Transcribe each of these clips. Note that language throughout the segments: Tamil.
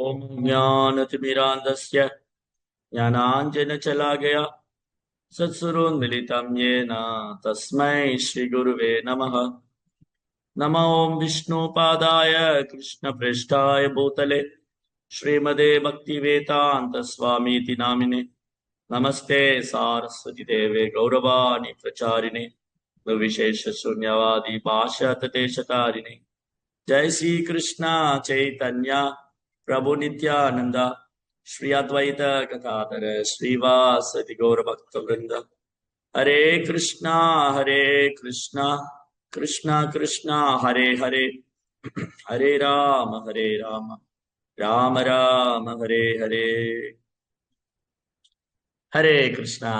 ओम ज्ञानतिमिरान्धस्य ज्ञानाञ्जनशलाकया सत्सुरोन्मिलितं येन तस्मै श्रीगुरुवे नमः। नमो विष्णुपादाय कृष्णप्रेष्ठाय भूतले श्रीमदे भक्तिवेदान्तस्वामीति नामिने नमस्ते सारस्वती देवे गौरवाणी प्रचारिणे विशेषशून्यवादी भाषातदेशतारिणे। जय श्री कृष्ण चैतन्य प्रभु नित्यानंद श्री अद्वैत गदाधर श्रीवासदि गौर भक्त वृंद। हरे कृष्णा कृष्णा कृष्णा हरे हरे, हरे राम राम राम हरे हरे। ஹரே கிருஷ்ணா.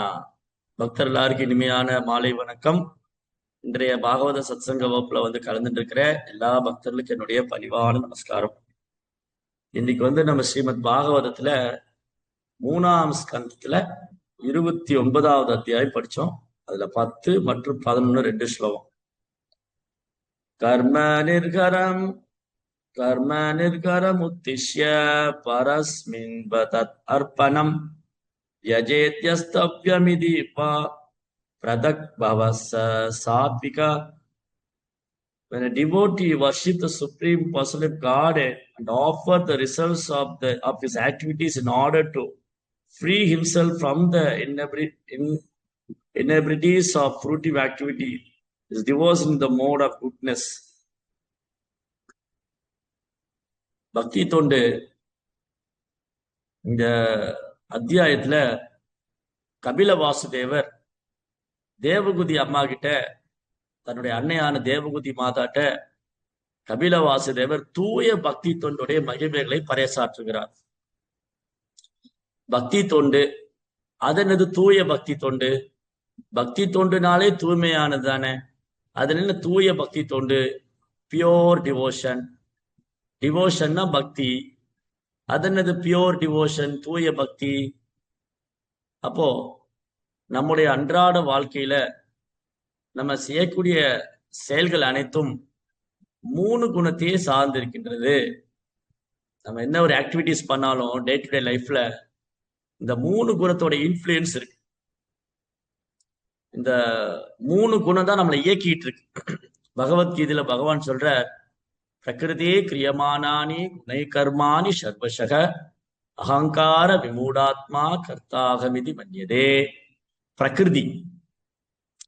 பக்தர் எல்லாருக்கும் இனிமையான மாலை வணக்கம். இன்றைய பாகவத சத்சங்க வகுப்புல கலந்துட்டு இருக்கிற எல்லா பக்தர்களுக்கும் என்னுடைய பணிவான நமஸ்காரம். இன்னைக்கு நம்ம ஸ்ரீமத் பாகவதத்துல 3ஆம் ஸ்கந்தத்துல 29வது அத்தியாயம் படிச்சோம். அதுல 10 மற்றும் 11 2 ஸ்லோகம். கர்ம நிர்கரம் உத்திஷ்ய பரஸ்மின் பதத் அர்ப்பணம் யஜேத்யஸ்தவ்யமிதி பரதக் பவஸ் Sathvika. When a devotee worships the Supreme Person of God and offers the results of his activities in order to free himself from the inebrities of fruitive activity, is devotion in the mode of goodness. பக்தி தொண்டு இந்த அத்தியாயத்துல கபில வாசுதேவர் தேவகுதி அம்மா கிட்ட, தன்னுடைய அன்னையான தேவகுதி மாதாட்ட கபில வாசுதேவர் தூய பக்தி தொண்டுடைய மகிமைகளை பறைசாற்றுகிறார். பக்தி தொண்டு அதனது தூய பக்தி தொண்டு. பக்தி தொண்டுனாலே தூய்மையானது தானே. அதனால தூய பக்தி தொண்டு, பியோர் டிவோஷன். டிவோஷன்னா பக்தி. அதனது பியோர் டிவோஷன், தூய பக்தி. அப்போ நம்முடைய அன்றாட வாழ்க்கையில நம்ம செய்யக்கூடிய செயல்கள் அனைத்தும் 3 குணத்தையே சார்ந்து இருக்கின்றது. நம்ம என்ன ஒரு ஆக்டிவிட்டிஸ் பண்ணாலும் டே டு டே லைஃப்ல இந்த 3 குணத்தோட இன்ஃப்ளூயன்ஸ் இருக்கு. இந்த 3 குணம் தான் நம்மளை இயக்கிட்டு இருக்கு. பகவத்கீதையில பகவான் சொல்ற, பிரகிருதே கிரியமானானி குணை கர்மாணி சர்வசக அகங்கார விமூடாத்மா கர்த்தாகமிதி மன்யதே. பிரகிருதி,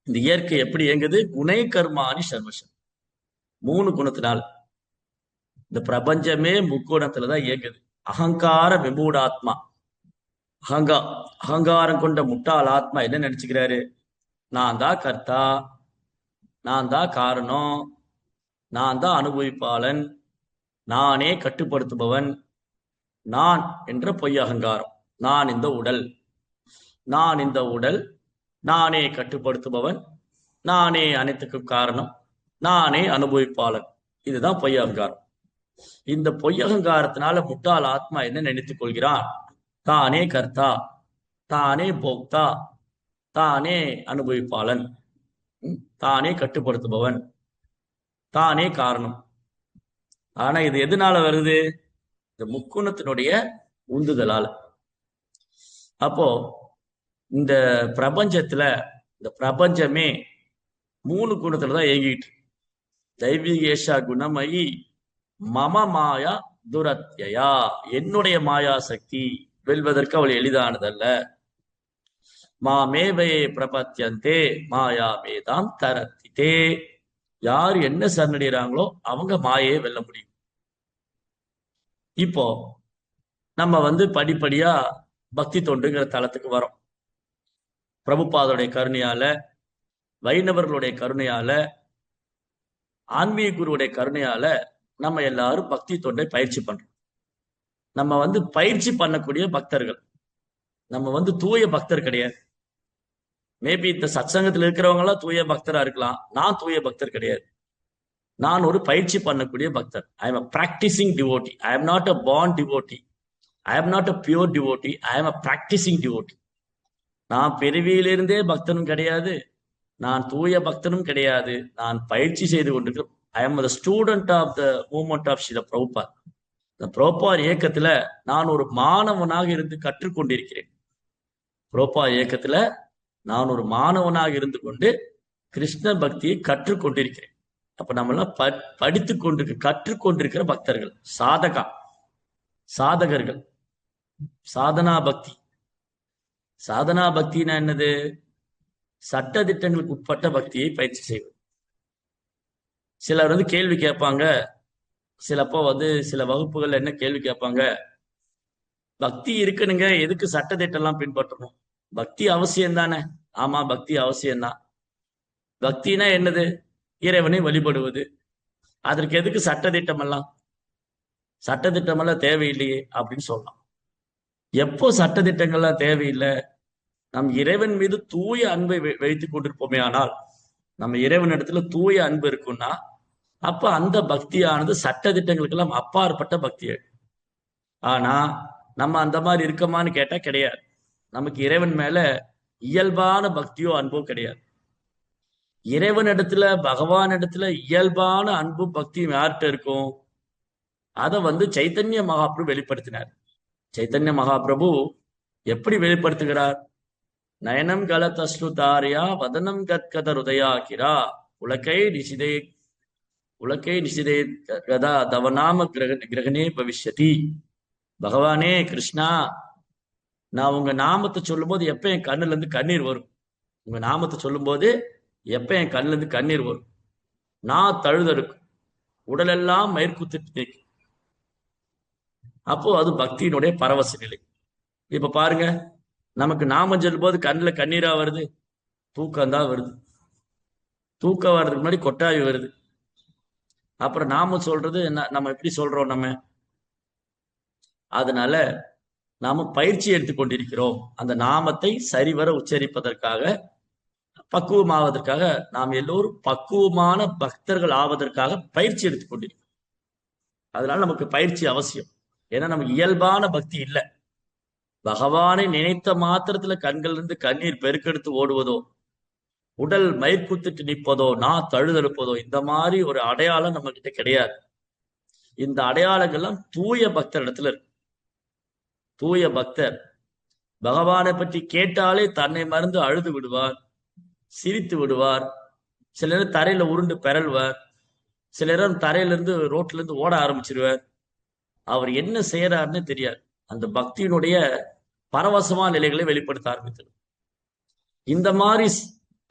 இந்த இயற்கை எப்படி இயங்குது? குணை கர்மாணி சர்வசக, 3 குணத்தினால். இந்த பிரபஞ்சமே முக்குணத்துலதான் இயங்குது. அகங்கார விமூடாத்மா, அகங்காரம் கொண்ட முட்டாள் ஆத்மா என்ன நினைச்சுக்கிறாரு? நான் தான் கர்த்தா, நான் தான் காரணம், நான் தான் அனுபவிப்பாளன், நானே கட்டுப்படுத்துபவன். நான் என்ற பொய் அகங்காரம். நான் இந்த உடல், நானே கட்டுப்படுத்துபவன், நானே அனைத்துக்கும் காரணம், நானே அனுபவிப்பாளன். இதுதான் பொய் அகங்காரம். இந்த பொய் அகங்காரத்தினால முட்டாள் ஆத்மா என்ன நினைத்துக் கொள்கிறான்? தானே கர்த்தா, தானே போக்தா, தானே அனுபவிப்பாளன், தானே கட்டுப்படுத்துபவன், தானே காரணம். ஆனா இது எதனால வருது? இந்த முக்குணத்தினுடைய உந்துதலால. அப்போ இந்த பிரபஞ்சத்துல, இந்த பிரபஞ்சமே 3 குணத்துலதான் இயங்கிட்டு. தெய்வீகேஷா குணமயி மம மாயா துரத்யா. என்னுடைய மாயா சக்தி வெல்வதற்கு அவள் எளிதானதல்ல. மாமேவே பிரபத்தியந்தே மாயா மேதாம் தரத்திதே. யார் என்ன சரணடைகிறாங்களோ அவங்க மாயையை வெல்ல முடியும். இப்போ நம்ம படிப்படியா பக்தி தொண்டுங்கிற தளத்துக்கு வரோம். பிரபுபாதோடைய கருணையால, வைணவர்களுடைய கருணையால, ஆன்மீக குருவுடைய கருணையால நம்ம எல்லாரும் பக்தி தொண்டை பயிற்சி பண்றோம். நம்ம பயிற்சி பண்ணக்கூடிய பக்தர்கள். நம்ம தூய பக்தர் கிடையாது. மேபி இந்த சத்சங்கத்தில் இருக்கிறவங்க எல்லாம் தூய பக்தரா இருக்கலாம். நான் தூய பக்தர் கிடையாது. நான் ஒரு பயிற்சி பண்ணக்கூடிய பக்தர். I am a practising devotee. I am not a born devotee. I am not a pure devotee. I am a practising devotee. நான் பிறவியிலிருந்தே பக்தனும் கிடையாது, நான் தூய பக்தனும் கிடையாது. நான் பயிற்சி செய்து கொண்டிருக்கிறேன். I am the student of the movement of Srila Prabhupad. இந்த புரோபார் இயக்கத்துல நான் ஒரு மாணவனாக இருந்து கற்றுக்கொண்டிருக்கிறேன். புரோபார் இயக்கத்துல நான் ஒரு மாணவனாக இருந்து கொண்டு கிருஷ்ண பக்தியை கற்றுக்கொண்டிருக்கிறேன். அப்ப நம்ம எல்லாம் படித்து கொண்டிருக்க கற்றுக்கொண்டிருக்கிற பக்தர்கள், சாதகர்கள். சாதனா பக்தி. சாதனா பக்தினா என்னது? சட்ட திட்டங்களுக்கு உட்பட்ட பக்தியை பயிற்சி செய்வது. சிலர் கேள்வி கேட்பாங்க, சிலப்போ சில வகுப்புகள் என்ன கேள்வி கேட்பாங்க, பக்தி இருக்குனுங்க, எதுக்கு சட்ட திட்டம் எல்லாம் பின்பற்றணும்? பக்தி அவசியம் தானே? ஆமா, பக்தி அவசியம்தான். பக்தினா என்னது? இறைவனை வழிபடுவது. அதற்கு எதுக்கு சட்ட திட்டம் எல்லாம்? சட்ட திட்டம் எல்லாம் தேவையில்லையே அப்படின்னு சொல்லலாம். எப்போ சட்ட திட்டங்கள்லாம் தேவையில்லை? நம் இறைவன் மீது தூய அன்பை வைத்துக் கொண்டிருப்போமே ஆனால், நம்ம இறைவன் இடத்துல தூய அன்பு இருக்குன்னா, அப்ப அந்த பக்தியானது சட்ட திட்டங்களுக்கெல்லாம் அப்பாற்பட்ட பக்தி. ஆனா நம்ம அந்த மாதிரி இருக்கமான்னு கேட்டா கிடையாது. நமக்கு இறைவன் மேல இயல்பான பக்தியோ அன்போ கிடையாது. இறைவன் இடத்துல, பகவான் இடத்துல இயல்பான அன்பும் பக்தியும் யார்கிட்ட இருக்கும்? அதை சைத்தன்ய மகாபிரபு வெளிப்படுத்தினார். சைத்தன்ய மகாபிரபு எப்படி வெளிப்படுத்துகிறார்? நயனம் கலதஸ்ருதாரியா வதனம் கத்கத ருதயாகிரா உலகை நிசிதே கதா தவநாம கிரகணே பவிஷ்யதி. பகவானே கிருஷ்ணா, நான் உங்க நாமத்தை சொல்லும் போது எப்ப என் கண்ணுல இருந்து கண்ணீர் வரும்? உங்க நாமத்தை சொல்லும் போது எப்ப என் கண்ணுல இருந்து கண்ணீர் வரும்? நான் தழுதறுக்கும், உடலெல்லாம் மயிர்குத்திட்டு நிற்கும். அப்போ அது பக்தியினுடைய பரவச நிலை. இப்ப பாருங்க, நமக்கு நாமம் சொல்லும் போது கண்ணுல கண்ணீரா வருது? தூக்கம் தான் வருது. தூக்கம் வர்றதுக்கு முன்னாடி கொட்டாவி வருது. அப்புறம் நாம சொல்றது நம்ம எப்படி சொல்றோம்? அதனால நாம பயிற்சி எடுத்துக்கொண்டிருக்கிறோம். அந்த நாமத்தை சரிவர உச்சரிப்பதற்காக, பக்குவமாவதற்காக, நாம் எல்லோரும் பக்குவமான பக்தர்கள் ஆவதற்காக பயிற்சி எடுத்துக்கொண்டிருக்கிறோம். அதனால நமக்கு பயிற்சி அவசியம். ஏன்னா நமக்கு இயல்பான பக்தி இல்லை. பகவானை நினைத்த மாத்திரத்துல கண்கள் இருந்து கண்ணீர் பெருக்கெடுத்து ஓடுவதோ, உடல் மயிர்குத்திட்டு நிற்பதோ, நான் தழுதழுப்பதோ, இந்த மாதிரி ஒரு அடையாளம் நம்ம கிட்ட கிடையாது. இந்த அடையாளங்கள்லாம் தூய பக்தர் இடத்துல இருக்கு. தூய பக்தர் பகவானை பற்றி கேட்டாலே தன்னை மறந்து அழுது விடுவார், சிரித்து விடுவார். சில நேரம் தரையில உருண்டு பெறல்வார். சில நேரம் தரையிலிருந்து ரோட்ல இருந்து ஓட ஆரம்பிச்சிருவார். அவர் என்ன செய்யறாருன்னு தெரியாது. அந்த பக்தியினுடைய பரவசமான நிலைகளை வெளிப்படுத்த ஆரம்பித்தார். இந்த மாதிரி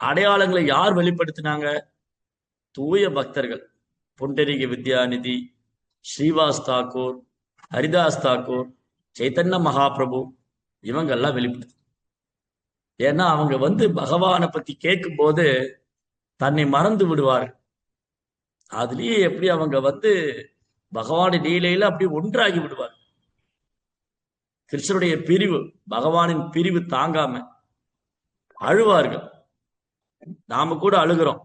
அடையாளங்களை யார் வெளிப்படுத்தினாங்க? தூய பக்தர்கள். புண்டரீக வித்யாநிதி, ஸ்ரீவாஸ் தாக்கூர், ஹரிதாஸ் தாக்கூர், சைத்தன்ய மகாபிரபு, இவங்கெல்லாம் வெளிப்படுத்து. ஏன்னா அவங்க பகவானை பத்தி கேட்கும் போது தன்னை மறந்து விடுவார்கள். அதுலயே எப்படி அவங்க பகவானுடைய லீலையில அப்படி ஒன்றாகி விடுவார். கிருஷ்ணருடைய பிரிவு, பகவானின் பிரிவு தாங்காம அழுவார்கள். நாம கூட அழுகிறோம்.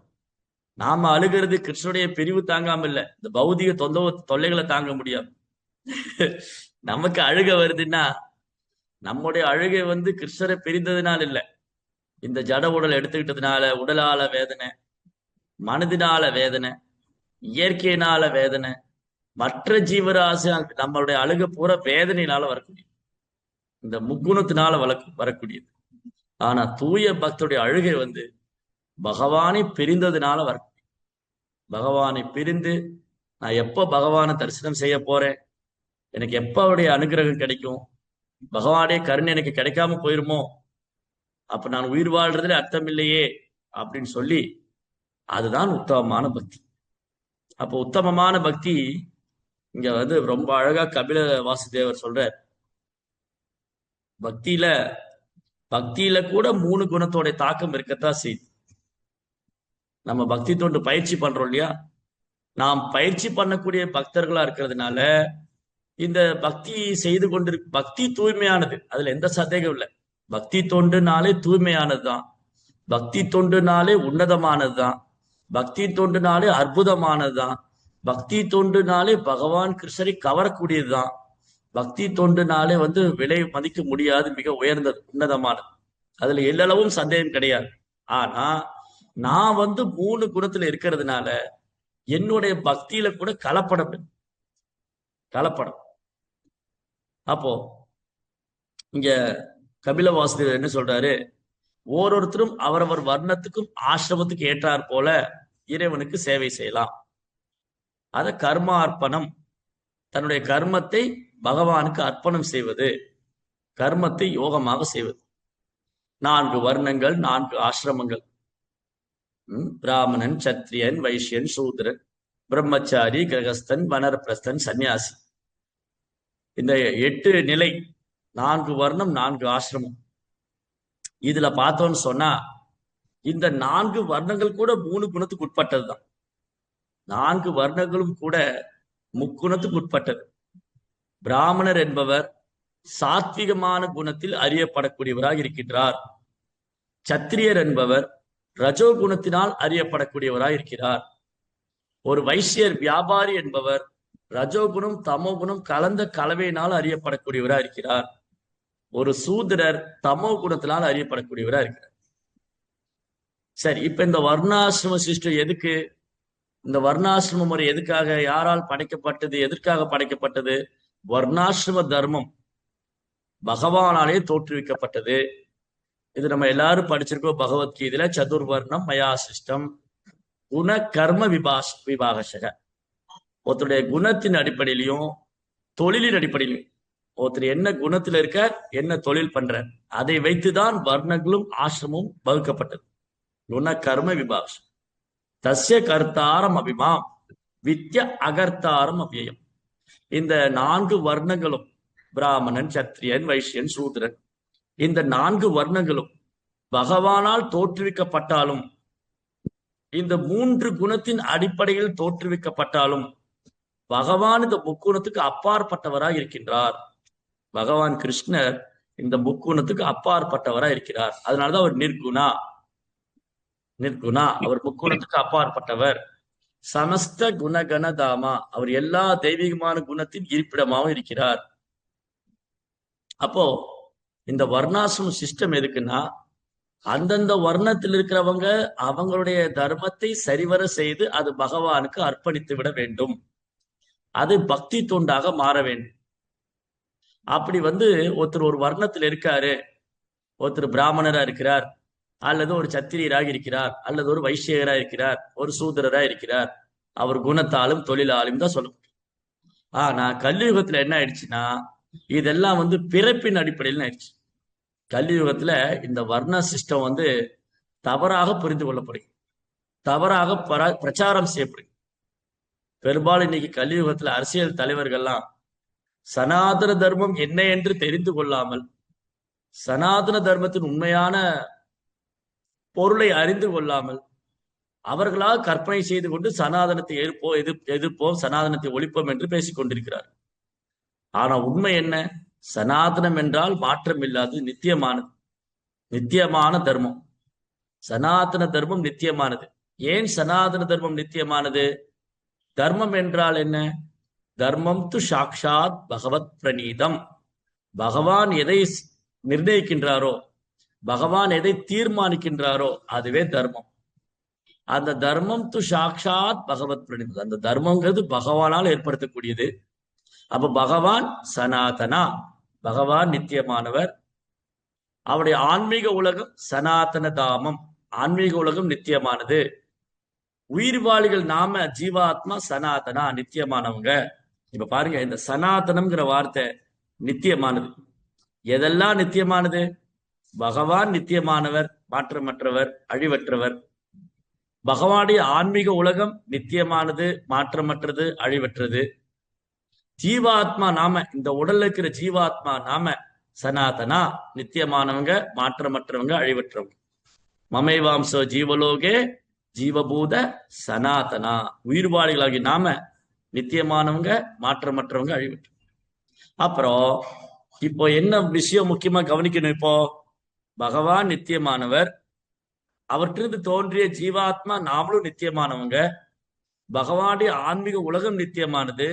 நாம அழுகிறது கிருஷ்ணருடைய பிரிவு தாங்காம இல்ல, இந்த பௌதிக தொல்லைகளை தாங்க முடியாது. நமக்கு அழுக வருதுன்னா நம்முடைய அழுகை கிருஷ்ணரை பிரிந்ததுனால இல்ல, இந்த ஜட உடல் எடுத்துக்கிட்டதுனால உடலால வேதனை, மனதினால வேதனை, இயற்கையினால வேதனை, மற்ற ஜீவராசி நம்மளுடைய அழுக பூரா வேதனையினால வரக்கூடியது, இந்த முக்குணத்தினால வரக்கூடியது. ஆனா தூய பக்தருடைய அழுகை பகவானை பிரிந்ததுனால வரக்கூடியது. பகவானை பிரிந்து நான் எப்ப பகவானை தரிசனம் செய்ய போறேன், எனக்கு எப்ப அவருடைய அனுகிரகம் கிடைக்கும், பகவானுடைய கருணை எனக்கு கிடைக்காம போயிருமோ, அப்ப நான் உயிர் வாழ்றதுல அர்த்தம் இல்லையே அப்படின்னு சொல்லி, அதுதான் உத்தமமான பக்தி. அப்போ உத்தமமான பக்தி இங்க ரொம்ப அழகா கபில வாசுதேவர் சொல்றார். பக்தியில கூட 3 குணத்தோட தாக்கம் இருக்கத்தான் செய்யுது. நம்ம பக்தி தொண்டு பயிற்சி பண்றோம் இல்லையா, நாம் பயிற்சி பண்ணக்கூடிய பக்தர்களா இருக்கிறதுனால இந்த பக்தி செய்து பக்தி தூய்மையானது, அதுல எந்த சந்தேகம் இல்லை. பக்தி தொண்டுனாலே தூய்மையானதுதான், பக்தி தொண்டுனாலே உன்னதமானதுதான், பக்தி தொண்டுனாலே அற்புதமானதுதான், பக்தி தொண்டுனாலே பகவான் கிருஷ்ணரை கவரக்கூடியதுதான், பக்தி தொண்டுனாலே விலை மதிக்க முடியாது, மிக உயர்ந்தது, உன்னதமானது. அதுல எல்லளவும் சந்தேகம் கிடையாது. ஆனா நான் 3 குணத்துல இருக்கிறதுனால என்னுடைய பக்தியில கூட கலப்படம். அப்போ இங்க கபில வாசுதேவர் என்ன சொல்றாரு, ஓரொருத்தரும் அவரவர் வர்ணத்துக்கும் ஆசிரமத்துக்கு ஏற்றாற் போல இறைவனுக்கு சேவை செய்யலாம். அத கர்மார்ப்பணம், தன்னுடைய கர்மத்தை பகவானுக்கு அர்ப்பணம் செய்வது, கர்மத்தை யோகமாக செய்வது. 4 வர்ணங்கள், 4 ஆசிரமங்கள், பிராமணன், சத்திரியன், வைஷ்யன், சூத்ரன், பிரம்மச்சாரி, கிரகஸ்தன், வனரப்பிரஸ்தன், சன்னியாசி. இந்த 8 நிலை, 4 வர்ணம், 4 ஆசிரமம். இதுல பார்த்தோம்னு சொன்னா இந்த 4 வர்ணங்கள் கூட 3 குணத்துக்கு உட்பட்டதுதான். 4 வர்ணங்களும் கூட முக்குணத்துக்கு உட்பட்டது. பிராமணர் என்பவர் சாத்விகமான குணத்தில் அறியப்படக்கூடியவராக இருக்கின்றார். சத்திரியர் என்பவர் ரஜோ குணத்தினால் அறியப்படக்கூடியவராக இருக்கிறார். ஒரு வைசியர் வியாபாரி என்பவர் ரஜோகுணம் தமோ குணம் கலந்த கலவையினால் அறியப்படக்கூடியவராக இருக்கிறார். ஒரு சூத்திரர் தமோ குணத்தினால் அறியப்படக்கூடியவராக இருக்கிறார். சரி, இப்ப இந்த வர்ணாசிரம சிஸ்டம் எதுக்கு? இந்த வர்ணாசிரம முறை எதுக்காக, யாரால் படைக்கப்பட்டது, எதற்காக படைக்கப்பட்டது? வர்ணாசிரம தர்மம் பகவானாலே தோற்றுவிக்கப்பட்டது. இது நம்ம எல்லாரும் படிச்சிருக்கோம் பகவத்கீதையில. சதுர்வர்ணம் மயா சிஸ்டம் குண கர்ம விபாகசக. ஒருத்தருடைய குணத்தின் அடிப்படையிலையும் தொழிலின் அடிப்படையிலும், ஒருத்தர் என்ன குணத்துல இருக்க, என்ன தொழில் பண்ற, அதை வைத்துதான் வர்ணங்களும் ஆசிரமும் வகுக்கப்பட்டது. குண கர்ம விபாகசம். தஸ்ய கர்த்தாரம் அபிமாம் வித்ய அகர்த்தாரம் அவ்யயம். இந்த 4 வர்ணங்களும், பிராமணன், சத்திரியன், வைஷ்யன், சூத்ரன், இந்த 4 வர்ணங்களும் பகவானால் தோற்றுவிக்கப்பட்டாலும், இந்த 3 குணத்தின் அடிப்படையில் தோற்றுவிக்கப்பட்டாலும், பகவான் இந்த முக்குணத்துக்கு அப்பாற்பட்டவராக இருக்கின்றார். பகவான் கிருஷ்ணர் இந்த முக்குணத்துக்கு அப்பாற்பட்டவராக இருக்கிறார். அதனாலதான் அவர் நிர்குணா. அவர் முக்குணத்துக்கு அப்பாற்பட்டவர். சமஸ்த குணகணதாமா, அவர் எல்லா தெய்வீகமான குணத்தின் இருப்பிடமாகவும் இருக்கிறார். அப்போ இந்த வர்ணாசிரம சிஸ்டம் எதுக்குன்னா, அந்தந்த வர்ணத்தில் இருக்கிறவங்க அவங்களுடைய தர்மத்தை சரிவர செய்து அது பகவானுக்கு அர்ப்பணித்து விட வேண்டும். அது பக்தி தொண்டாக மாற வேண்டும். அப்படி ஒருத்தர் ஒரு வர்ணத்தில் இருக்காரு, ஒருத்தர் பிராமணரா இருக்கிறார், அல்லது ஒரு சத்திரியராக இருக்கிறார், அல்லது ஒரு வைசியராக இருக்கிறார், ஒரு சூத்திரரா இருக்கிறார், அவர் குணத்தாலும் தொழிலாலும் தான் சொல்ல முடியும். ஆனா கலியுகத்துல என்ன ஆயிடுச்சுன்னா, இதெல்லாம் பிறப்பின் அடிப்படையில் ஆயிடுச்சு. கலியுகத்துல இந்த வர்ண சிஸ்டம் தவறாக புரிந்து கொள்ளப்படுகிறது, தவறாக பிரச்சாரம் செய்யப்படுகிறது. பெரும்பாலும் இன்னைக்கு கலியுகத்துல அரசியல் தலைவர்கள்லாம் சனாதன தர்மம் என்ன என்று தெரிந்து கொள்ளாமல், சனாதன தர்மத்தின் உண்மையான பொருளை அறிந்து கொள்ளாமல், அவர்களால் கற்பனை செய்து கொண்டு சனாதனத்தை எதிர்ப்போம், சனாதனத்தை ஒழிப்போம் என்று பேசிக் கொண்டிருக்கிறார். ஆனா உண்மை என்ன? சனாதனம் என்றால் மாற்றம் இல்லாதது, நித்தியமானது, நித்தியமான தர்மம். சனாதன தர்மம் நித்தியமானது. ஏன் சனாதன தர்மம் நித்தியமானது? தர்மம் என்றால் என்ன? தர்மம் து சாக்ஷாத் பகவத் பிரணீதம். பகவான் எதை நிர்ணயிக்கின்றாரோ, பகவான் எதை தீர்மானிக்கின்றாரோ அதுவே தர்மம். அந்த தர்மம் து சாக்ஷாத் பகவத் பிரணீதம். அந்த தர்மங்கிறது பகவானால் ஏற்படுத்தக்கூடியது. அப்ப பகவான் சனாதனா, பகவான் நித்தியமானவர். அவருடைய ஆன்மீக உலகம் சனாதன தாமம், ஆன்மீக உலகம் நித்தியமானது. உயிர்வாளிகள் நாம ஜீவாத்மா சனாதனா, நித்தியமானவங்க. இப்ப பாருங்க, இந்த சனாதனம்ங்கிற வார்த்தை நித்தியமானது. எதெல்லாம் நித்தியமானது? பகவான் நித்தியமானவர், மாற்றமற்றவர், அழிவற்றவர். பகவானுடைய ஆன்மீக உலகம் நித்தியமானது, மாற்றமற்றது, அழிவற்றது. ஜீவாத்மா நாம, இந்த உடல்ல இருக்கிற ஜீவாத்மா நாம சனாதனா, நித்தியமானவங்க, மாற்றமற்றவங்க, அழிவற்றவங்க. மமைவாம்சோ ஜீவலோகே ஜீவபூத சனாதனா. உயிர்வாளிகளாகி நாம நித்தியமானவங்க, மாற்றமற்றவங்க, அழிவற்றவங்க. அப்புறம் இப்போ என்ன விஷயம் முக்கியமா கவனிக்கணும்? இப்போ பகவான் நித்தியமானவர், அவற்றிலிருந்து தோன்றிய ஜீவாத்மா நாமளும் நித்தியமானவங்க. பகவானுடைய ஆன்மீக உலகம் நித்தியமானது.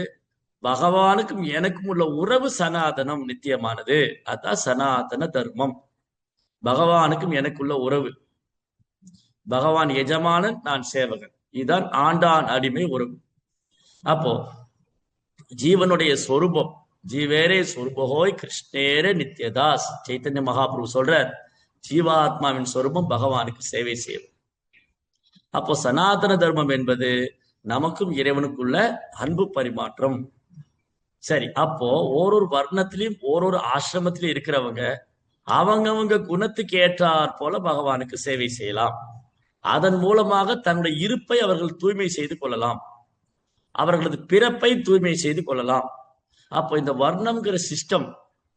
பகவானுக்கும் எனக்கும் உள்ள உறவு சனாதனம், நித்தியமானது. அதான் சனாதன தர்மம். பகவானுக்கும் எனக்குள்ள உறவு. பகவான் எஜமானன், நான் சேவகன். இதுதான் ஆண்டான் அடிமை உறவு. அப்போ ஜீவனுடைய சொரூபம் ஜீவேரே சொருபகோய் கிருஷ்ணேரே நித்யதாஸ். சைத்தன்ய மகாபிரபு சொல்றார், ஜீவாத்மாவின் சொரூபம் பகவானுக்கு சேவை செய்யும். அப்போ சனாதன தர்மம் என்பது நமக்கும் இறைவனுக்குள்ள அன்பு பரிமாற்றம். சரி, அப்போ ஒரு வர்ணத்திலையும் ஒரு ஆசிரமத்திலையும் இருக்கிறவங்க அவங்கவங்க குணத்துக்கு ஏற்றாற் போல பகவானுக்கு சேவை செய்யலாம். அதன் மூலமாக தன்னுடைய இருப்பை அவர்கள் தூய்மை செய்து கொள்ளலாம், அவர்களது பிறப்பை தூய்மை செய்து கொள்ளலாம். அப்போ இந்த வர்ணம்ங்கிற சிஸ்டம்,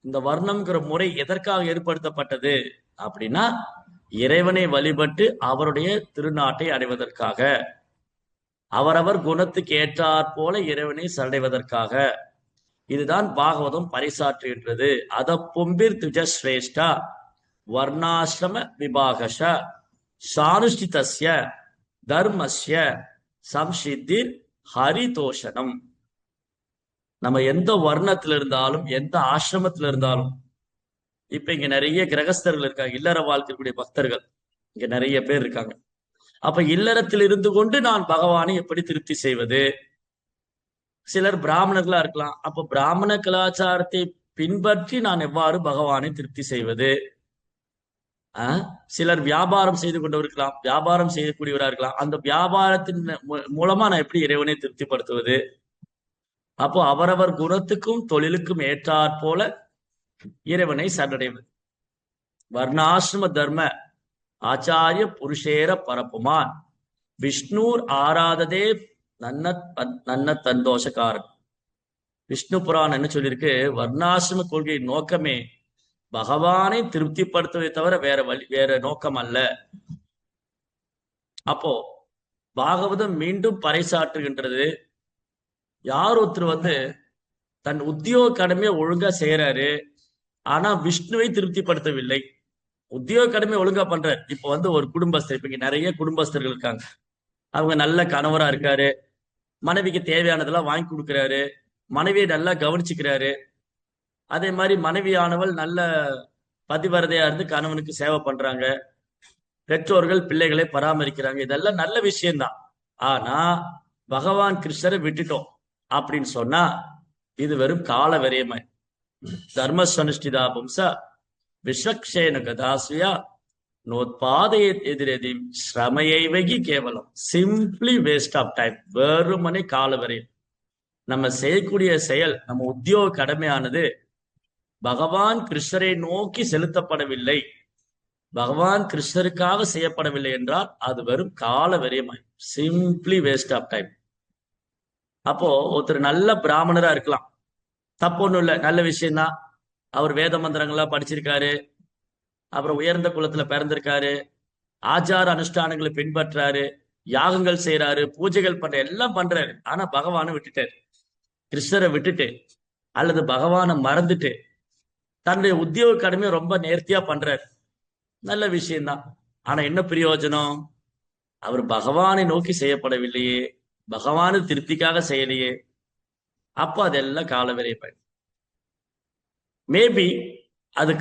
இந்த வர்ணம்ங்கிற முறை எதற்காக ஏற்படுத்தப்பட்டது அப்படின்னா, இறைவனை வழிபட்டு அவருடைய திருநாட்டை அடைவதற்காக, அவரவர் குணத்துக்கு ஏற்றாற் போல இறைவனை சரடைவதற்காக. இதுதான் பாகவதம் பறைசாற்றுகின்றது. அத பொம்பிர் துஜஸ்ரேஷ்டா வர்ணாசிரம விபாகஷ சானுஷ்டிதஸ்ய தர்மஸ்ய சம்சித்திர் ஹரிதோஷனம். நம்ம எந்த வர்ணத்துல இருந்தாலும், எந்த ஆசிரமத்துல இருந்தாலும், இப்ப இங்க நிறைய கிரகஸ்தர்கள் இருக்காங்க, இல்லற வாழ்க்கைக்கூடிய பக்தர்கள் இங்க நிறைய பேர் இருக்காங்க. அப்ப இல்லறத்தில் இருந்து கொண்டு நான் பகவானை எப்படி திருப்தி செய்வது? சிலர் பிராமணர்களா இருக்கலாம். அப்ப பிராமண கலாச்சாரத்தை பின்பற்றி நான் எவ்வாறு பகவானை திருப்தி செய்வது? சிலர் வியாபாரம் செய்து கொண்டு இருக்கலாம், வியாபாரம் செய்யக்கூடியவரா இருக்கலாம். அந்த வியாபாரத்தின் மூலமா நான் எப்படி இறைவனை திருப்திப்படுத்துவது? அப்போ அவரவர் குணத்துக்கும் தொழிலுக்கும் ஏற்றாற் போல இறைவனை சரணடைவது. வர்ணாசிரம தர்ம ஆச்சாரிய புருஷேர பரப்புமான் விஷ்ணூர் ஆராததே நன்ன தந்தோஷக்காரன். விஷ்ணு புராணம் என்ன சொல்லியிருக்கு? வர்ணாசிரம கொள்கையின் நோக்கமே பகவானை திருப்திப்படுத்துவதை தவிர வேற நோக்கம் அல்ல. அப்போ பாகவதம் மீண்டும் பறைசாற்றுகின்றது, யார் ஒருத்தர் தன் உத்தியோக கடமையை ஒழுங்கா செய்யறாரு, ஆனா விஷ்ணுவை திருப்திப்படுத்தவில்லை. உத்தியோக கடமையை ஒழுங்கா பண்றாரு. இப்போ ஒரு குடும்பஸ்தர், இப்ப இங்க நிறைய குடும்பஸ்தர்கள் இருக்காங்க. அவங்க நல்ல கணவரா இருக்காரு, மனைவிக்கு தேவையானதெல்லாம் வாங்கி கொடுக்குறாரு, மனைவியை நல்லா கவனிச்சுக்கிறாரு. அதே மாதிரி மனைவியானவள் நல்ல பதிவரதையா இருந்து கணவனுக்கு சேவை பண்றாங்க, பெற்றோர்கள் பிள்ளைகளை பராமரிக்கிறாங்க. இதெல்லாம் நல்ல விஷயம்தான். ஆனா பகவான் கிருஷ்ணரை விட்டுட்டோம் அப்படின்னு சொன்னா இது வெறும் கால விரயமாய். தர்மஸ்வனுஷ்டிதா பும்ச விஸ்வக்ஷேன கதாசுயா நோத்பாதையை எதிரெதி ஸ்ரமையை வகி கேவலம். சிம்பிளி வேஸ்ட் ஆஃப் டைம், வெறுமனே கால விரயம். நம்ம செய்யக்கூடிய செயல், நம்ம உத்தியோக கடமையானது பகவான் கிருஷ்ணரை நோக்கி செலுத்தப்படவில்லை, பகவான் கிருஷ்ணருக்காக செய்யப்படவில்லை என்றால் அது வெறும் கால விரயமாய், சிம்பிளி வேஸ்ட் ஆஃப் டைம். அப்போ ஒருத்தர் நல்ல பிராமணரா இருக்கலாம், தப்பு ஒண்ணும் இல்லை, நல்ல விஷயம்தான். அவர் வேத மந்திரங்கள்லாம் படிச்சிருக்காரு, அப்புறம் உயர்ந்த குலத்துல பிறந்திருக்காரு, ஆச்சார அனுஷ்டானங்களை பின்பற்றாரு, யாகங்கள் செய்யறாரு, பூஜைகள் பண்ற, எல்லாம் பண்றாரு. ஆனா பகவானை விட்டுட்டாரு, கிருஷ்ணரை விட்டுட்டு அல்லது பகவானை மறந்துட்டு தன்னுடைய உத்தியோக கடமையை ரொம்ப நேர்த்தியா பண்றாரு. நல்ல விஷயம்தான். ஆனா என்ன பிரயோஜனம்? அவர் பகவானை நோக்கி செய்யப்படவில்லையே, பகவானு திருப்திக்காக செய்யலையே. அப்போ அதெல்லாம் காலவரை பயன். மேபி அது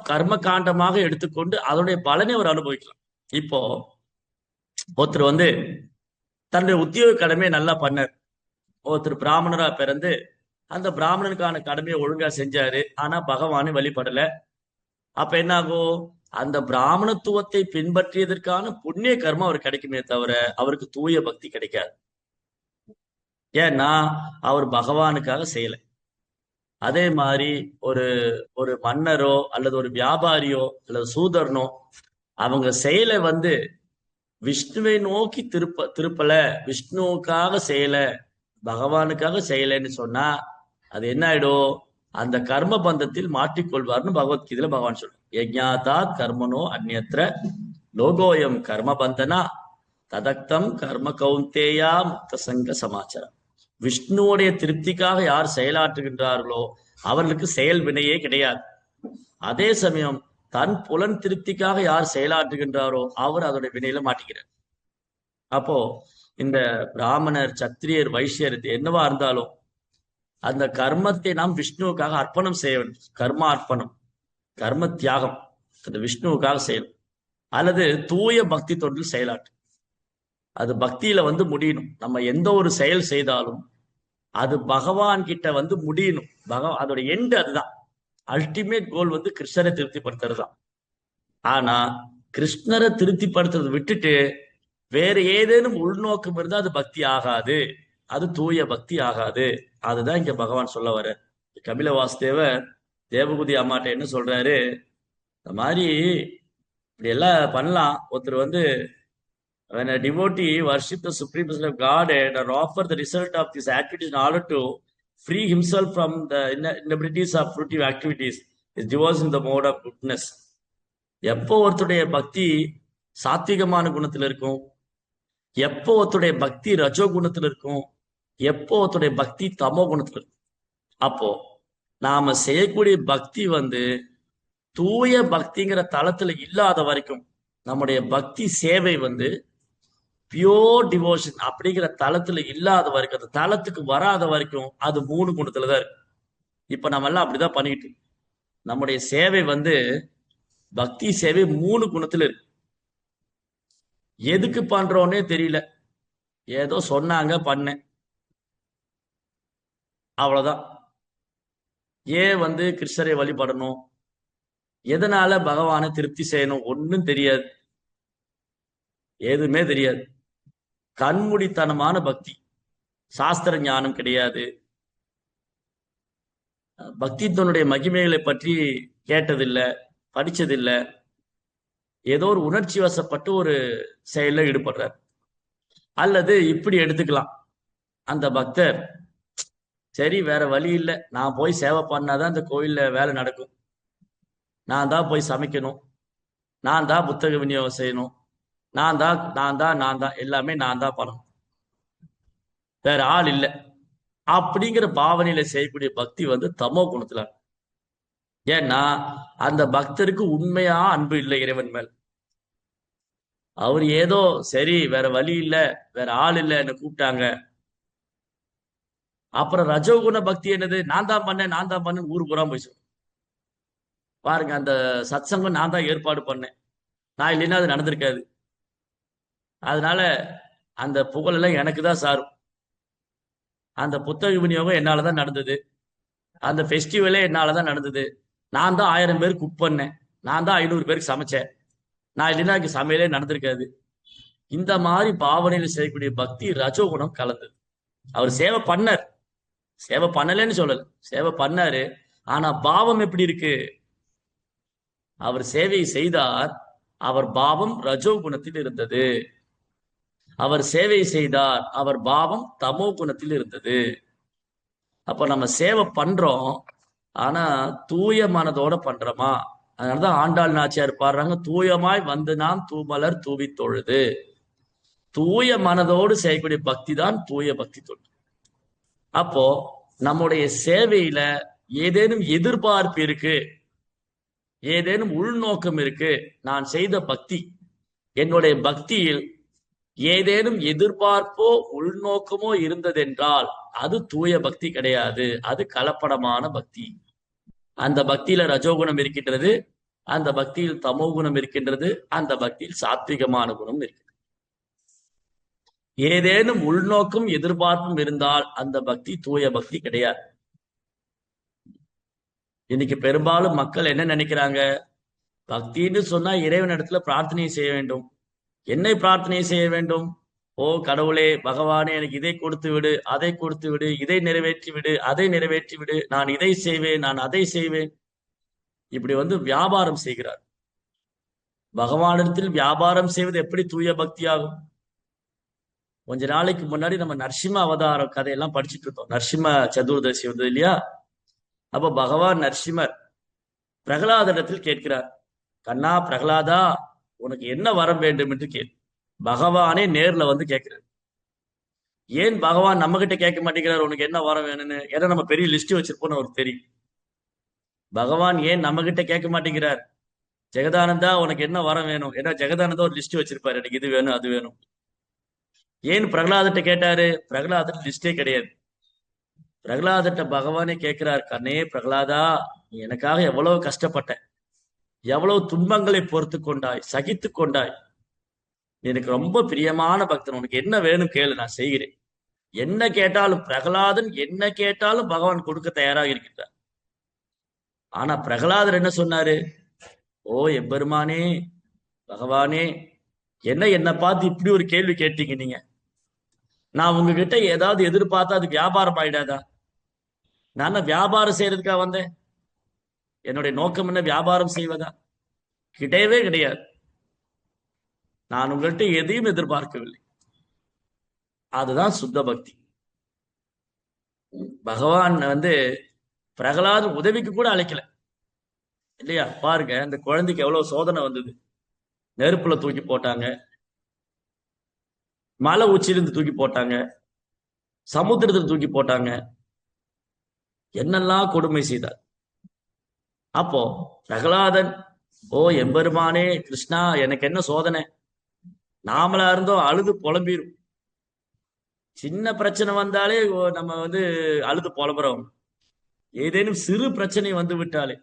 கர்ம காண்டமாக எடுத்துக்கொண்டு அதனுடைய பலனை அவர் அனுபவிக்கலாம். இப்போ ஒருத்தர் தன்னுடைய உத்தியோக கடமையை நல்லா பண்ணார். ஒருத்தர் பிராமணரா பிறந்து அந்த பிராமணனுக்கான கடமையை ஒழுங்கா செஞ்சாரு, ஆனா பகவானை வழிபடல. அப்ப என்ன ஆகும்? அந்த பிராமணத்துவத்தை பின்பற்றியதற்கான புண்ணிய கர்மம் அவர் கிடைக்குமே தவிர அவருக்கு தூய பக்தி கிடைக்காது. ஏன்னா அவர் பகவானுக்காக செய்யலை. அதே மாதிரி ஒரு ஒரு மன்னரோ அல்லது ஒரு வியாபாரியோ அல்லது சூதரனோ அவங்க செயலை விஷ்ணுவை நோக்கி திருப்பல, விஷ்ணுவுக்காக செய்யல, பகவானுக்காக செய்யலைன்னு சொன்னா அது என்ன ஆயிடும்? அந்த கர்ம பந்தத்தில் மாற்றிக்கொள்வார்னு பகவத்கீதையில பகவான் சொல்றார். யஜ்ஞாதாத் கர்மனோ அந்நியத்ர லோகோயம் கர்ம பந்தனா ததக்தம் கர்ம கௌந்தேயா முக்த சங்க சமாச்சாரம். விஷ்ணுவுடைய திருப்திக்காக யார் செயலாற்றுகின்றார்களோ அவர்களுக்கு செயல் வினையே கிடையாது. அதே சமயம் தன் புலன் திருப்திக்காக யார் செயலாற்றுகின்றாரோ அவர் அதோடைய வினையில மாட்டிக்கிறார். அப்போ இந்த பிராமணர், சத்திரியர், வைசியர் என்னவா இருந்தாலும் அந்த கர்மத்தை நாம் விஷ்ணுவுக்காக அர்ப்பணம் செய்ய வேண்டும். கர்ம அர்ப்பணம், கர்ம தியாகம் அது விஷ்ணுவுக்காக செய்யணும். அல்லது தூய பக்தி தொண்டில் செயலாற்று, அது பக்தியில முடியணும். நம்ம எந்த ஒரு செயல் செய்தாலும் அது பகவான் கிட்ட வந்து முடியணும். அதோட எண்டு அதுதான். அல்டிமேட் கோல் வந்து கிருஷ்ணரை திருப்திப்படுத்துறது தான். ஆனா கிருஷ்ணரை திருப்திப்படுத்துறதை விட்டுட்டு வேற ஏதேனும் உள்நோக்கம் இருந்தா அது பக்தி ஆகாது, அது தூய பக்தி ஆகாது. அதுதான் இங்க பகவான் சொல்ல வர. கபில வாசுதேவர் தேவகுதி அம்மாட்ட என்ன சொல்றாரு, இந்த மாதிரி இப்படி எல்லாம் பண்ணலாம். ஒருத்தர் வந்து when a devotee worship the supreme person of Godhead or offer the result of these activities in order to free himself from the inabilities of fruitive activities is divorced in the mode of goodness. எப்போ ஒருத்தருடைய பக்தி சாத்விகமான குணத்தில் இருக்கும், எப்போ ஒருத்தருடைய பக்தி ரஜோ குணத்தில் இருக்கும், எப்போ ஒருத்தருடைய பக்தி தமோ குணத்தில் இருக்கும், அப்போ நாம செய்யக்கூடிய பக்தி வந்து தூய பக்திங்கிற தளத்துல இல்லாத வரைக்கும், நம்முடைய பக்தி சேவை வந்து பியோர் டிவோஷன் அப்படிங்கிற தளத்துல இல்லாத வரைக்கும், அந்த தளத்துக்கு வராத வரைக்கும் அது 3 குணத்துலதான் இருக்கு. இப்ப நம்ம எல்லாம் அப்படிதான் பண்ணிட்டு இருக்கோம். நம்முடைய சேவை வந்து பக்தி சேவை 3 குணத்துல இருக்கு. எதுக்கு பண்றோன்னே தெரியல, ஏதோ சொன்னாங்க பண்ணேன், அவ்வளவுதான். ஏன் வந்து கிருஷ்ணரை வழிபடணும், எதனால பகவானை திருப்தி செய்யணும், ஒன்னும் தெரியாது, எதுவுமே தெரியாது. கண்மூடித்தனமான பக்தி, சாஸ்திர ஞானம் கிடையாது, பக்தி தன்னுடைய மகிமைகளை பற்றி கேட்டதில்லை, படிச்சதில்லை, ஏதோ ஒரு உணர்ச்சி வசப்பட்டு ஒரு செயலில் ஈடுபடுறார். அல்லது இப்படி எடுத்துக்கலாம், அந்த பக்தர் சரி வேற வழி இல்லை, நான் போய் சேவை பண்ணாதான் இந்த கோயில்ல வேலை நடக்கும், நான் தான் போய் சமைக்கணும், நான் தான் புத்தக விநியோகம் செய்யணும், நான் தான் எல்லாமே நான் தான் பண்ணணும், வேற ஆள் இல்லை அப்படிங்கிற பாவனையில செய்யக்கூடிய பக்தி வந்து தமோ குணத்துல. ஏன்னா அந்த பக்தருக்கு உண்மையா அன்பு இல்லை இறைவன் மேல். அவர் ஏதோ சரி வேற வழி இல்லை, வேற ஆள் இல்லை, என்ன கூப்பிட்டாங்க. அப்புறம் ரஜோகுண பக்தி என்னது, நான் தான் பண்ணேன் ஊரு பூரா போய் சொல்லும். பாருங்க, அந்த சத்சங்கம் நான் தான் ஏற்பாடு பண்ணேன், நான் இல்லைன்னா அது நடந்திருக்காது. அதனால அந்த புகழெல்லாம் எனக்கு தான் சாரும். அந்த புத்தக விநியோகம் என்னாலதான் நடந்தது, அந்த ஃபெஸ்டிவலே என்னாலதான் நடந்தது, நான் தான் 1000 பேருக்கு குக் பண்ணேன், நான் தான் 500 பேருக்கு சமைச்சேன், நான் இல்லைன்னா இங்க சமையலே நடந்திருக்காது. இந்த மாதிரி பாவனையில செய்யக்கூடிய பக்தி ரஜோகுணம் கலந்தது. அவர் சேவை பண்ணார், சேவை பண்ணலன்னு சொல்லல, சேவை பண்ணாரு. ஆனா பாவம் எப்படி இருக்கு, அவர் சேவை செய்தார், அவர் பாவம் ரஜோ குணத்தில் இருந்தது. அவர் சேவை செய்தார், அவர் பாவம் தமோ குணத்தில் இருந்தது. அப்ப நம்ம சேவை பண்றோம், ஆனா தூய மனதோட பண்றோமா? அதனாலதான் ஆண்டாள் நாச்சியார் பாடுறாங்க, தூயமாய் வந்து நாம் தூமலர் தூவி தொழுது. தூய மனதோடு செய்யக்கூடிய பக்தி தான் தூய பக்தி தொண்டு. அப்போ நம்முடைய சேவையில ஏதேனும் எதிர்பார்ப்பு இருக்கு, ஏதேனும் உள்நோக்கம் இருக்கு, நான் செய்த பக்தி, என்னுடைய பக்தியில் ஏதேனும் எதிர்பார்ப்போ உள்நோக்கமோ இருந்ததென்றால் அது தூய பக்தி கிடையாது, அது கலப்படமான பக்தி. அந்த பக்தியில ரஜோகுணம் இருக்கின்றது, அந்த பக்தியில் தமோ குணம் இருக்கின்றது, அந்த பக்தியில் சாத்விகமான குணம் இருக்கு. ஏதேனும் உள்நோக்கம் எதிர்பார்ப்பும் இருந்தால் அந்த பக்தி தூய பக்தி கிடையாது. இன்னைக்கு பெரும்பாலும் மக்கள் என்ன நினைக்கிறாங்க, பக்தின்னு சொன்னா இறைவன் இடத்துல பிரார்த்தனை செய்ய வேண்டும். என்னை பிரார்த்தனை செய்ய வேண்டும்? ஓ கடவுளே, பகவானே, எனக்கு இதை கொடுத்து விடு, அதை கொடுத்து விடு, இதை நிறைவேற்றி விடு, அதை நிறைவேற்றி விடு, நான் இதை செய்வேன், நான் அதை செய்வேன். இப்படி வந்து வியாபாரம் செய்கிறார். பகவானிடத்தில் வியாபாரம் செய்வது எப்படி தூய பக்தியாகும்? கொஞ்ச நாளைக்கு முன்னாடி நம்ம நரசிம்ம அவதாரம் கதையெல்லாம் படிச்சுட்டு இருந்தோம். நரசிம்ம சதுர்தசி வந்தது இல்லையா? அப்ப பகவான் நரசிம்மர் பிரகலாதனிடத்தில் கேட்கிறார், கண்ணா பிரகலாதா, உனக்கு என்ன வரம் வேண்டும் என்று கேள். பகவானே நேர்ல வந்து கேட்கிறார். ஏன் பகவான் நம்ம கிட்ட கேட்க மாட்டேங்கிறார் உனக்கு என்ன வரம் வேணும்னு? ஏன்னா நம்ம பெரிய லிஸ்ட் வச்சிருப்போம்னு அவருக்கு தெரியும். பகவான் ஏன் நம்ம கிட்ட கேட்க மாட்டேங்கிறார், ஜெகதானந்தா உனக்கு என்ன வரம் வேணும்? ஏன்னா ஜெகதானந்தா ஒரு லிஸ்ட் வச்சிருப்பாரு, எனக்கு இது வேணும் அது வேணும். ஏன் பிரகலாதத்தை கேட்டாரு? பிரகலாதர் லிஸ்டே கிடையாது. பிரகலாதட்ட பகவானே கேட்கிறார், கண்ணே பிரகலாதா, நீ எனக்காக எவ்வளவு கஷ்டப்பட்ட, எவ்வளவு துன்பங்களை பொறுத்து கொண்டாய், சகித்து கொண்டாய், எனக்கு ரொம்ப பிரியமான பக்தன், உனக்கு என்ன வேணும் கேளு, நான் செய்கிறேன். என்ன கேட்டாலும் பிரகலாதன் என்ன கேட்டாலும் பகவான் கொடுக்க தயாராக இருக்கின்றார். ஆனா பிரகலாதர் என்ன சொன்னாரு? ஓ எம்பெருமானே, பகவானே, என்ன பார்த்து இப்படி ஒரு கேள்வி கேட்டீங்க நீங்க? நான் உங்ககிட்ட ஏதாவது எதிர்பார்த்தா அது வியாபாரம் ஆயிடாதா? நான் வியாபாரம் செய்யறதுக்காக வந்தேன்? என்னுடைய நோக்கம் என்ன வியாபாரம் செய்வதா? கிடையவே கிடையாது. நான் உங்கள்கிட்ட எதையும் எதிர்பார்க்கவில்லை. அதுதான் சுத்த பக்தி. பகவான் பிரகலாத உதவிக்கு கூட அழைக்கல இல்லையா? பாருங்க, அந்த குழந்தைக்கு எவ்வளவு சோதனை வந்தது. நெருப்புல தூக்கி போட்டாங்க, மலை உச்சியிலிருந்து தூக்கி போட்டாங்க, சமுத்திரத்தில் தூக்கி போட்டாங்க, என்னெல்லாம் கொடுமை செய்தார். அப்போ பிரகலாதன், ஓ எம்பெருமானே கிருஷ்ணா, எனக்கு என்ன சோதனை? நாமளா இருந்தோம் அழுது புலம்பிரும். சின்ன பிரச்சனை வந்தாலே நம்ம அழுது புலம்புறோம். ஏதேனும் சிறு பிரச்சனை வந்து விட்டாலே,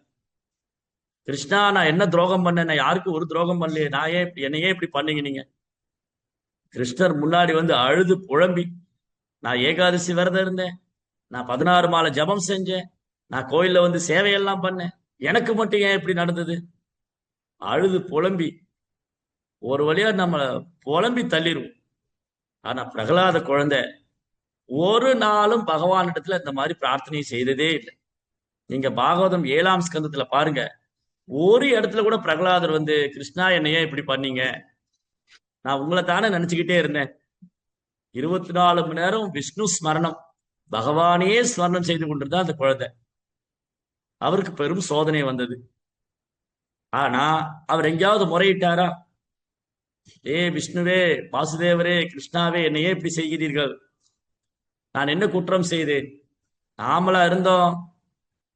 கிருஷ்ணா நான் என்ன துரோகம் பண்ணேன்? நான் யாருக்கும் ஒரு துரோகம் பண்ணலையே, நான் ஏன் என்னையே இப்படி பண்ணீங்க நீங்க? கிருஷ்ணர் முன்னாடி அழுது புழம்பி, நான் ஏகாதசி விரதம் இருந்தேன், நான் 16 மாலை ஜபம் செஞ்சேன், நான் கோயில்ல சேவையெல்லாம் பண்ணேன், எனக்கு மட்டும் ஏன் இப்படி நடந்தது? அழுது புலம்பி ஒரு வழியா நம்ம புலம்பி தள்ளிடுவோம். ஆனா பிரகலாத குழந்தை ஒரு நாளும் பகவானிடத்துல இந்த மாதிரி பிரார்த்தனை செய்ததே இல்லை. நீங்க பாகவதம் 7ஆம் ஸ்கந்தத்துல பாருங்க, ஒரு இடத்துல கூட பிரகலாதர் கிருஷ்ணா என்னையே இப்படி பண்ணீங்க, நான் உங்களை தானே நினைச்சுக்கிட்டே இருந்தேன். 24 மணி நேரம் விஷ்ணு ஸ்மரணம், பகவானையே ஸ்மரணம் செய்து கொண்டிருந்தா அந்த குழந்தை. அவருக்கு பெரும் சோதனை வந்தது. ஆனா அவர் எங்கேயாவது முறையிட்டாரா? ஏ விஷ்ணுவே, வாசுதேவரே, கிருஷ்ணாவே, என்னையே இப்படி செய்கிறீர்கள், நான் என்ன குற்றம் செய்தேன்? நாமளா இருந்தோம்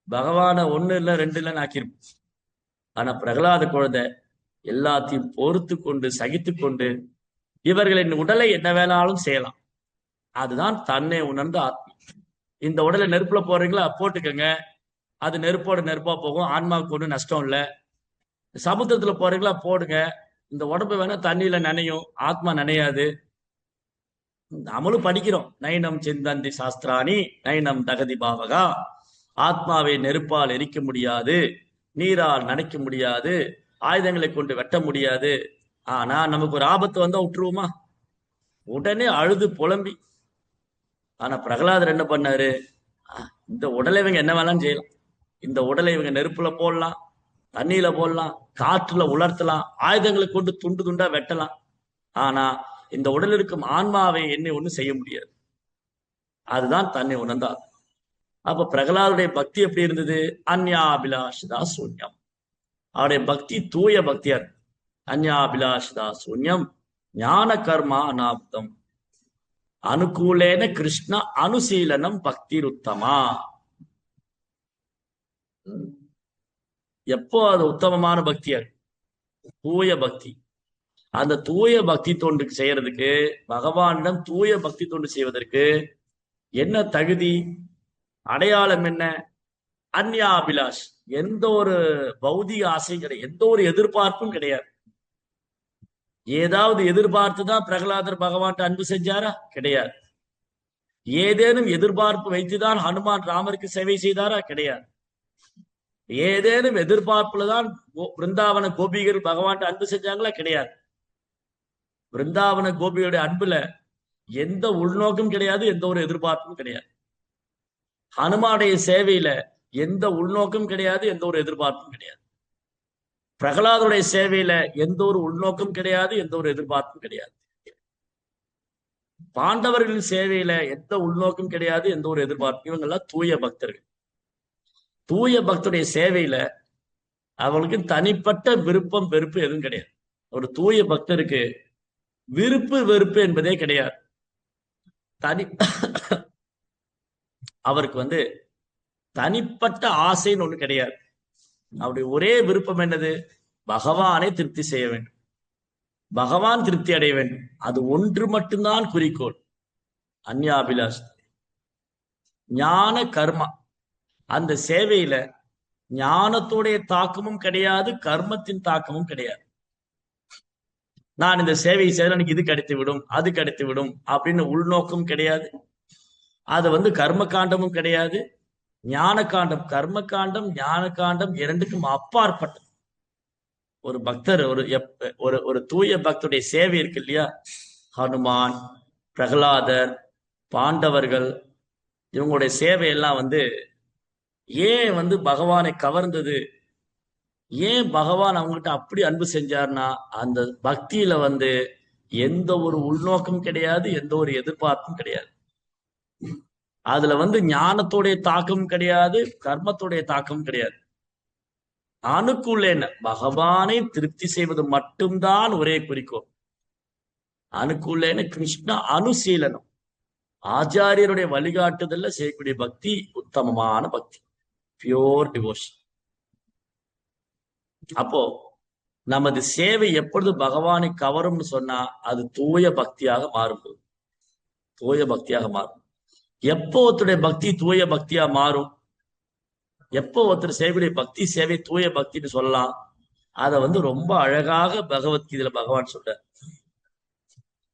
பகவான 1 இல்ல 2 இல்லைன்னு ஆக்கியிருப்போம். ஆனா பிரகலாத குழந்தை எல்லாத்தையும் பொறுத்து கொண்டு சகித்து கொண்டு, இவர்களின் உடலை என்ன வேணாலும் செய்யலாம், அதுதான் தன்னை உணர்ந்த ஆத்மா. இந்த உடலை நெருப்புல போறீங்களா, போட்டுக்கங்க, அது நெருப்போட நெருப்பா போகும், ஆன்மாவுக்கு ஒன்றும் நஷ்டம் இல்லை. சமுத்திரத்துல போறீங்களா, போடுங்க, இந்த உடம்பு வேணா தண்ணியில நனையும், ஆத்மா நனையாது. நம்மளும் படிக்கிறோம், நைனம் சிந்தந்தி சாஸ்திராணி நைனம் தகதி பாவகா, ஆத்மாவை நெருப்பால் எரிக்க முடியாது, நீரால் நனைக்க முடியாது, ஆயுதங்களை கொண்டு வெட்ட முடியாது. ஆனா நமக்கு ஒரு ஆபத்து வந்தா விட்டுருவோமா? உடனே அழுது புலம்பி. ஆனா பிரகலாதர் என்ன பண்ணாரு? இந்த உடலை இவங்க என்ன வேணாலும் செய்யலாம், இந்த உடலை இவங்க நெருப்புல போடலாம், தண்ணியில போடலாம், காற்றுல உலர்த்தலாம், ஆயுதங்களை கொண்டு துண்டு துண்டா வெட்டலாம். ஆனா இந்த உடல் இருக்கும் ஆன்மாவை என்னை ஒண்ணும் செய்ய முடியாது. அதுதான் தன்னை உணர்ந்தார். அப்ப பிரகலாதுடைய பக்தி எப்படி இருந்தது? அந்யாபிலாஷிதா சூன்யம். அவருடைய பக்தி தூய பக்தியா இருக்கு. அந்யாபிலாஷிதா சூன்யம் ஞான கர்மா அனாப்தம் அனுகூலேன கிருஷ்ண அனுசீலனம் பக்தி உத்தமா. எப்போ அது உத்தமமான பக்தியா இருக்கு? தூய பக்தி. அந்த தூய பக்தி தொண்டு செய்யறதுக்கு, பகவானிடம் தூய பக்தி தொண்டு செய்வதற்கு என்ன தகுதி, அடையாளம் என்ன? அந்யாபிலாஷ், எந்த ஒரு பௌதிக ஆசையும் கிடையாது, எந்த ஒரு எதிர்பார்ப்பும் கிடையாது. ஏதாவது எதிர்பார்த்துதான் பிரகலாதர் பகவான் அன்பு செஞ்சாரா? கிடையாது. ஏதேனும் எதிர்பார்ப்பு வைத்துதான் ஹனுமான் ராமருக்கு சேவை செய்தாரா? கிடையாது. ஏதேனும் எதிர்பார்ப்புலதான் பிருந்தாவன கோபிகள் பகவான் அன்பு செஞ்சாங்களா? கிடையாது. பிருந்தாவன கோபியுடைய அன்புல எந்த உள்நோக்கம் கிடையாது, எந்த ஒரு எதிர்பார்ப்பும் கிடையாது. ஹனுமானுடைய சேவையில எந்த உள்நோக்கம் கிடையாது, எந்த ஒரு எதிர்பார்ப்பும் கிடையாது. பிரகலாதுடைய சேவையில எந்த ஒரு உள்நோக்கம் கிடையாது, எந்த ஒரு எதிர்பார்ப்பும் கிடையாது. பாண்டவர்களின் சேவையில எந்த உள்நோக்கம் கிடையாது, எந்த ஒரு எதிர்பார்ப்பும். இவங்கெல்லாம் தூய பக்தர்கள். தூய பக்தருடைய சேவையில அவங்களுக்கு தனிப்பட்ட விருப்பம் வெறுப்பு எதுவும் கிடையாது. ஒரு தூய பக்தருக்கு விருப்பு வெறுப்பு என்பதே கிடையாது. தனி அவருக்கு தனிப்பட்ட ஆசைன்னு ஒண்ணு கிடையாது. அவருடைய ஒரே விருப்பம் என்னது? பகவானை திருப்தி செய்ய வேண்டும், பகவான் திருப்தி அடைய வேண்டும். அது ஒன்று மட்டும்தான் குறிக்கோள். அந்யாபிலாஷ் ஞான கர்மா. அந்த சேவையில ஞானத்துடைய தாக்கமும் கிடையாது, கர்மத்தின் தாக்கமும் கிடையாது. நான் இந்த சேவையை செய்த எனக்கு இது கிடைத்து விடும், அது கிடைத்து விடும் அப்படின்னு உள்நோக்கம் கிடையாது, அது கர்ம காண்டமும் கிடையாது, ஞான காண்டம். கர்ம காண்டம் ஞான காண்டம் இரண்டுக்கும் அப்பாற்பட்டது. ஒரு பக்தர் ஒரு ஒரு தூய பக்தருடைய சேவை இருக்கு இல்லையா, ஹனுமான், பிரகலாதர், பாண்டவர்கள், இவங்களுடைய சேவையெல்லாம் ஏன் பகவானை கவர்ந்தது, ஏன் பகவான் அவங்ககிட்ட அப்படி அன்பு செஞ்சார்னா, அந்த பக்தியில எந்த ஒரு உள்நோக்கம் கிடையாது, எந்த ஒரு எதிர்பார்ப்பும் கிடையாது. அதுல ஞானத்துடைய தாக்கம் கிடையாது, கர்மத்துடைய தாக்கம் கிடையாது. அணுக்குள்ளேன பகவானை திருப்தி செய்வது மட்டும்தான் ஒரே குறிக்கோள். அணுக்குள்ளேன கிருஷ்ண அனுசீலனம், ஆச்சாரியருடைய வழிகாட்டுதல்ல செய்யக்கூடிய பக்தி உத்தமமான பக்தி, பியோர் டிவோஷன். அப்போ நமது சேவை எப்பொழுது பகவானை கவரும்னு சொன்னா, அது தூய பக்தியாக மாறும்போது, தூய பக்தியாக மாறும். எப்போ ஒருத்தருடைய பக்தி தூய பக்தியா மாறும், எப்போ ஒருத்தர் செய்யக்கூடிய பக்தி சேவை தூய பக்தின்னு சொல்லலாம், அதை ரொம்ப அழகாக பகவத்கீதையில பகவான் சொல்ற,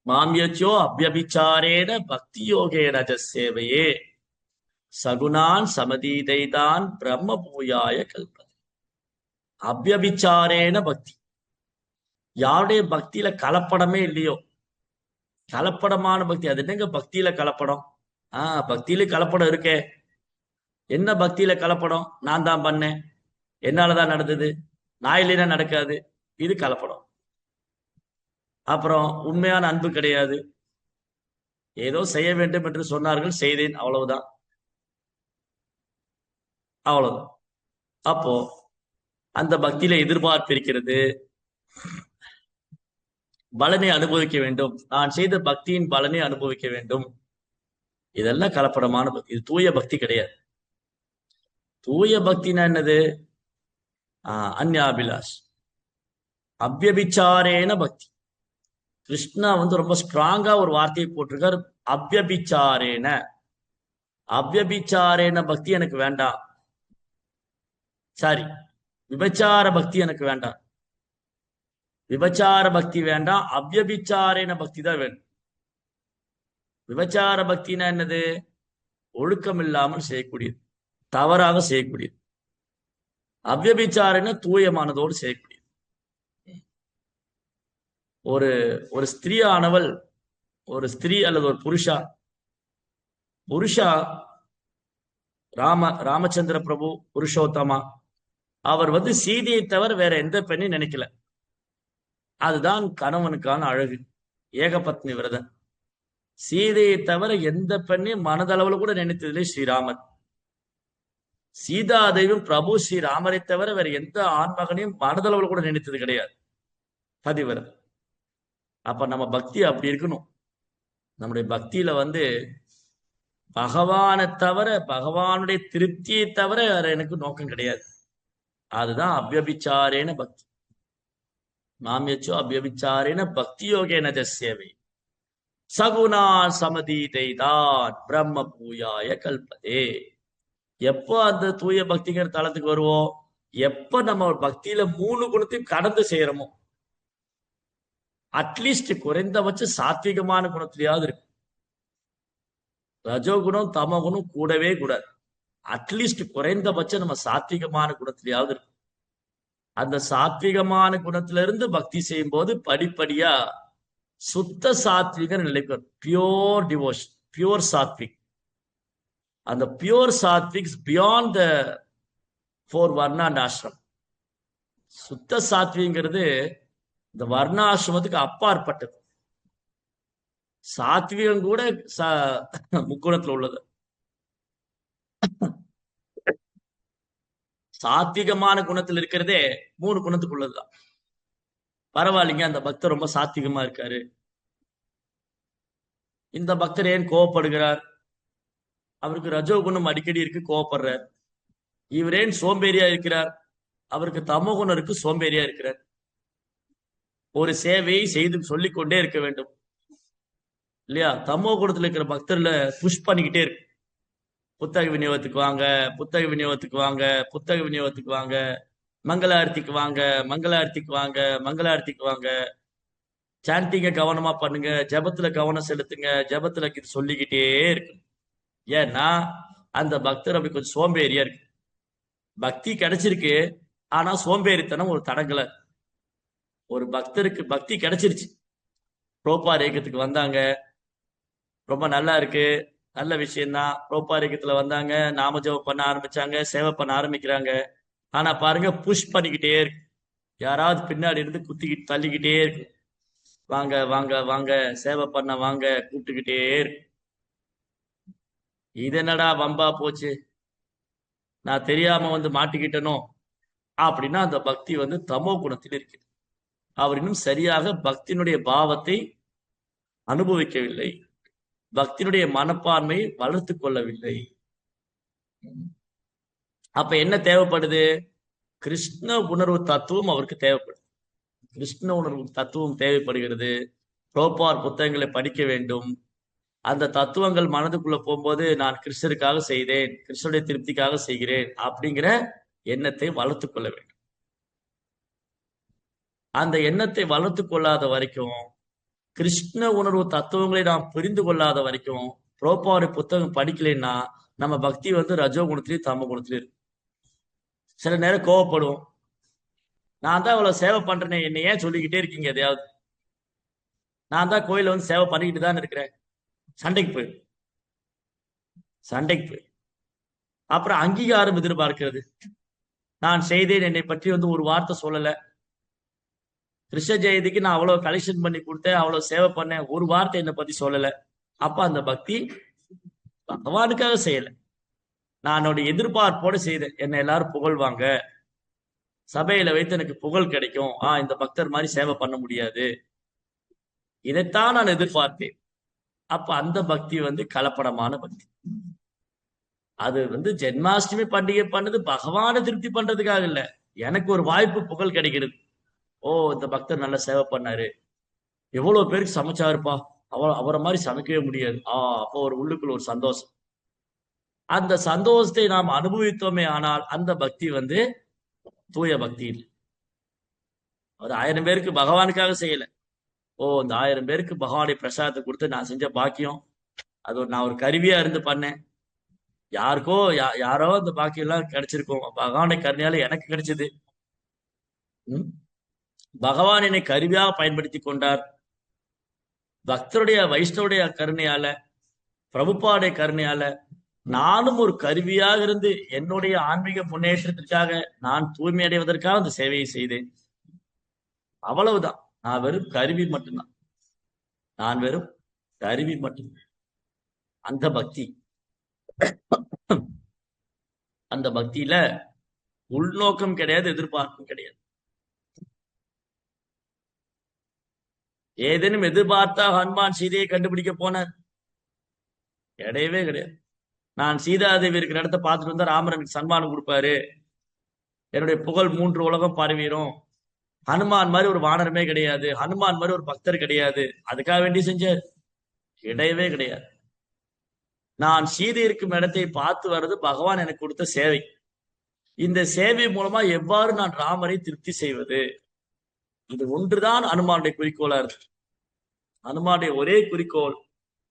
மாமியச்சோ அபியபிச்சாரேன பக்தி யோகேன சேவையே சகுணான் சமதீதைதான் பிரம்ம பூயாய கல்பது. அபியபிச்சாரேன பக்தி, யாருடைய பக்தியில கலப்படமே இல்லையோ, கலப்படமான பக்தி. அது என்னங்க பக்தியில கலப்படம்? பக்தியில கலப்படம் இருக்கே. என்ன பக்தியில கலப்படம்? நான் தான் பண்ணேன், என்னாலதான் நடந்தது, நான் இல்லைன்னா நடக்காது, இது கலப்படம். அப்புறம் உண்மையான அன்பு கிடையாது, ஏதோ செய்ய வேண்டும் என்று சொன்னார்கள், செய்தேன், அவ்வளவுதான், அவ்வளவுதான். அப்போ அந்த பக்தியில எதிர்பார்ப்பு இருக்கிறது, பலனை அனுபவிக்க வேண்டும், நான் செய்த பக்தியின் பலனை அனுபவிக்க வேண்டும். இதெல்லாம் கலப்படமான பக்தி, இது தூய பக்தி கிடையாது. தூய பக்தினா என்னது? அந்யாபிலாஷ், அபியபிச்சாரேன பக்தி. கிருஷ்ணா ரொம்ப ஸ்ட்ராங்கா ஒரு வார்த்தையை போட்டிருக்கார், அபியபிச்சாரேன. அபியபிச்சாரேன பக்தி எனக்கு வேண்டாம், சாரி, விபச்சார பக்தி எனக்கு வேண்டாம், விபச்சார பக்தி வேண்டாம், அபியபிச்சாரேன பக்தி தான் வேணும். விபச்சார பக்தினா என்னது? ஒழுக்கம் இல்லாமல் செய்யக்கூடியது, தவறாக செய்யக்கூடியது. அவ்யபிச்சாரன தூயமானதோடு செய்யக்கூடியது. ஒரு ஒரு ஸ்திரீயானவள், ஒரு ஸ்திரீ அல்லது ஒரு புருஷா ராமச்சந்திர பிரபு புருஷோத்தமா, அவர் சீதையை தவிர வேற எந்த பெண்ணையும் நினைக்கல. அதுதான் கணவனுக்கான அழகு, ஏகபத்னி விரதன். சீதையை தவிர எந்த பெண்ணையும் மனதளவுல கூட நினைத்ததில்லை ஸ்ரீராமன். சீதா தெய்வம் பிரபு ஸ்ரீராமரை தவிர வேற எந்த ஆண்மகனையும் மனதளவுல கூட நினைத்தது கிடையாது, பதிவிரதன். அப்ப நம்ம பக்தி அப்படி இருக்கணும். நம்முடைய பக்தியில பகவானை தவிர, பகவானுடைய திருப்தியை தவிர வேற எனக்கு நோக்கம் கிடையாது. அதுதான் அவ்யபிச்சாரேன பக்தி. மாமியச்சோ அவ்யபிச்சாரேன பக்தி யோகேன சேவை சகுணா சமதீதைதான் பிரம்ம பூயாய கல்பதே. எப்போ அந்த தூய பக்திங்கிற தளத்துக்கு வருவோம்? எப்ப நம்ம பக்தியில 3 குணத்தையும் கடந்து செய்யறோமோ, அட்லீஸ்ட் குறைந்தபட்சம் சாத்விகமான குணத்திலேயாவது இருக்கு. ரஜோகுணம் தமகுணம் கூடவே கூடாது, அட்லீஸ்ட் குறைந்தபட்சம் நம்ம சாத்விகமான குணத்திலேயாவது இருக்கு. அந்த சாத்விகமான குணத்திலிருந்து பக்தி செய்யும் போது படிப்படியா சுத்த சாத்விக நிலைக்கு, பியோர் டிவோஷன், பியோர் சாத்விக். அந்த pure sattvic beyond the 4 varna and ashram. சுத்த சாத்விங்கிறது இந்த வர்ணாசிரமத்துக்கு அப்பாற்பட்டது. சாத்விகம் கூட முக்குணத்துல உள்ளது. சாத்விகமான குணத்தில் இருக்கிறதே 3 குணத்துக்கு உள்ளதுதான். பரவாயில்லைங்க, அந்த பக்தர் ரொம்ப சாத்விகமா இருக்காரு, இந்த பக்தர் ஏன் கோவப்படுகிறார்? அவருக்கு ரஜோகுணம் அடிக்கடி இருக்கு, கோவப்படுறார். இவர் ஏன் சோம்பேறியா இருக்கிறார்? அவருக்கு தமோகுணம் இருக்கு, சோம்பேறியா இருக்கிறார். ஒரு சேவையை செய்து சொல்லிக்கொண்டே இருக்க வேண்டும் இல்லையா? தமோ குணத்துல இருக்கிற பக்தர்ல புஷ் பண்ணிக்கிட்டே இருக்கு. புத்தக விநியோகத்துக்கு வாங்க, புத்தக விநியோகத்துக்கு வாங்க, புத்தக விநியோகத்துக்கு வாங்க, மங்களாரத்திக்கு வாங்க, மங்களாரத்திக்கு வாங்க, மங்களாரத்திக்கு வாங்க, சாண்டிங்க கவனமா பண்ணுங்க, ஜபத்துல கவனம் செலுத்துங்க, ஜபத்துல சொல்லிக்கிட்டே இருக்கு. ஏன்னா அந்த பக்தர் அப்படி கொஞ்சம் சோம்பேறியா இருக்கு. பக்தி கிடைச்சிருக்கு, ஆனா சோம்பேறித்தனம் ஒரு தடங்கல. ஒரு பக்தருக்கு பக்தி கிடைச்சிருச்சு, புரோபார் இயக்கத்துக்கு வந்தாங்க, ரொம்ப நல்லா இருக்கு, நல்ல விஷயம்தான். புரோபார் இயக்கத்துல வந்தாங்க, நாம ஜெபம் பண்ண ஆரம்பிச்சாங்க, சேவை பண்ண ஆரம்பிக்கிறாங்க. ஆனா பாருங்க, புஷ் பண்ணிக்கிட்டே இருக்கு. யாராவது பின்னாடி இருந்து குத்திக்கிட்டு தள்ளிக்கிட்டே இருக்கு. வாங்க வாங்க வாங்க, சேவை பண்ண வாங்க, கூப்பிட்டுக்கிட்டே இருக்கு. இது என்னடா வம்பா போச்சு, நான் தெரியாம வந்து மாட்டிக்கிட்டனோ அப்படின்னா அந்த பக்தி வந்து தமோ குணத்தில் இருக்கு. அவர் இன்னும் சரியாக பக்தியினுடைய பாவத்தை அனுபவிக்கவில்லை, பக்தியினுடைய மனப்பான்மையை வளர்த்து கொள்ளவில்லை. அப்ப என்ன தேவைப்படுது? கிருஷ்ண உணர்வு தத்துவம் அவருக்கு தேவைப்படுது. கிருஷ்ண உணர்வு தத்துவம் தேவைப்படுகிறது. புரோபார் புத்தகங்களை படிக்க வேண்டும். அந்த தத்துவங்கள் மனதுக்குள்ள போகும்போது நான் கிருஷ்ணருக்காக செய்தேன், கிருஷ்ணனுடைய திருப்திக்காக செய்கிறேன் அப்படிங்கிற எண்ணத்தை வளர்த்து கொள்ள வேண்டும். அந்த எண்ணத்தை வளர்த்து கொள்ளாத வரைக்கும், கிருஷ்ண உணர்வு தத்துவங்களை நாம் புரிந்து கொள்ளாத வரைக்கும், புரோபாருடைய புத்தகம் படிக்கலைன்னா நம்ம பக்தி வந்து ரஜோ குணத்திலேயும் தமோ குணத்திலேயும் இருக்கு. சில நேரம் கோவப்படுவோம், நான் தான் இவ்வளவு சேவை பண்றேனே, என்ன ஏன் சொல்லிக்கிட்டே இருக்கீங்க எதையாவது? நான் தான் கோயில வந்து சேவை பண்ணிக்கிட்டு தான் இருக்கிறேன். சண்டைக்கு போய் சண்டைக்கு போய் அப்புறம் அங்கீகாரம் எதிர்பார்க்கிறது. நான் செய்தேன், என்னை பற்றி வந்து ஒரு வார்த்தை சொல்லல. கிருஷ்ண ஜெயந்திக்கு நான் அவ்வளவு கலெக்ஷன் பண்ணி கொடுத்தேன், அவ்வளவு சேவை பண்ணேன், ஒரு வார்த்தை என்னை பத்தி சொல்லல. அப்ப அந்த பக்தி பகவானுக்காக செய்யல, நான் என்னுடைய எதிர்பார்ப்போடு செய்தேன். என்னை எல்லாரும் புகழ்வாங்க, சபையில வைத்து எனக்கு புகழ் கிடைக்கும், இந்த பக்தர் மாதிரி சேவை பண்ண முடியாது, இதைத்தான் நான் எதிர்பார்த்தேன். அப்ப அந்த பக்தி வந்து கலப்படமான பக்தி. அது வந்து ஜென்மாஷ்டமி பண்டிகை பண்ணது பகவானை திருப்தி பண்றதுக்காக இல்ல, எனக்கு ஒரு வாய்ப்பு, புகழ் கிடைக்கிறது. இந்த பக்தர் நல்ல சேவை பண்ணாரு, எவ்வளவு பேருக்கு சமைச்சாருப்பா, அவரை மாதிரி சமைக்கவே முடியாது. அப்போ ஒரு உள்ளுக்குள்ள ஒரு சந்தோஷம். அந்த சந்தோஷத்தை நாம் அனுபவித்தோமே ஆனால் அந்த பக்தி வந்து தூய பக்தி இல்லை. அது 1000 பேருக்கு பகவானுக்காக செய்யல. இந்த 1000 பேருக்கு பகவானுடைய பிரசாதத்தை கொடுத்து நான் செஞ்ச பாக்கியம், அது நான் ஒரு கருவியா இருந்து பண்ணேன். யாருக்கோ யாரோ அந்த பாக்கியம் எல்லாம் கிடைச்சிருக்கும், பகவானுடைய கருணையால எனக்கு கிடைச்சது. பகவான் என்னை கருவியாக பயன்படுத்தி கொண்டார். பக்தருடைய வைஷ்ணவுடைய கருணையால, பிரபுபாடைய கருணையால நானும் ஒரு கருவியாக இருந்து என்னுடைய ஆன்மீக முன்னேற்றத்திற்காக, நான் தூய்மை அடைவதற்காக அந்த சேவையை செய்தேன். அவ்வளவுதான். நான் வெறும் கருவி மட்டும்தான், நான் வெறும் கருவி மட்டும்தான். அந்த பக்தி, அந்த பக்தியில உள்நோக்கம் கிடையாது, எதிர்பார்ப்பும் கிடையாது. ஏதேனும் எதிர்பார்த்தா ஹனுமான் சீதையை கண்டுபிடிக்க போனார்? கிடையவே கிடையாது. நான் சீதாதேவி இருக்கிற இடத்த பார்த்துட்டு வந்தா ராமர் எனக்கு சன்மானம் கொடுப்பாரு, என்னுடைய புகழ் 3 உலகம் பரவிடும். ஹனுமான் மாதிரி ஒரு வானரமே கிடையாது, ஹனுமான் மாதிரி ஒரு பக்தர் கிடையாது, அதுக்காக வேண்டி செஞ்சார்? கிடையவே கிடையாது. நான் சீதை இருக்கும் இடத்தை பார்த்து வர்றது பகவான் எனக்கு கொடுத்த சேவை. இந்த சேவை மூலமா எவ்வாறு நான் ராமரை திருப்தி செய்வது, இது ஒன்றுதான் அனுமானுடைய குறிக்கோளா இருக்கு. அனுமானுடைய ஒரே குறிக்கோள்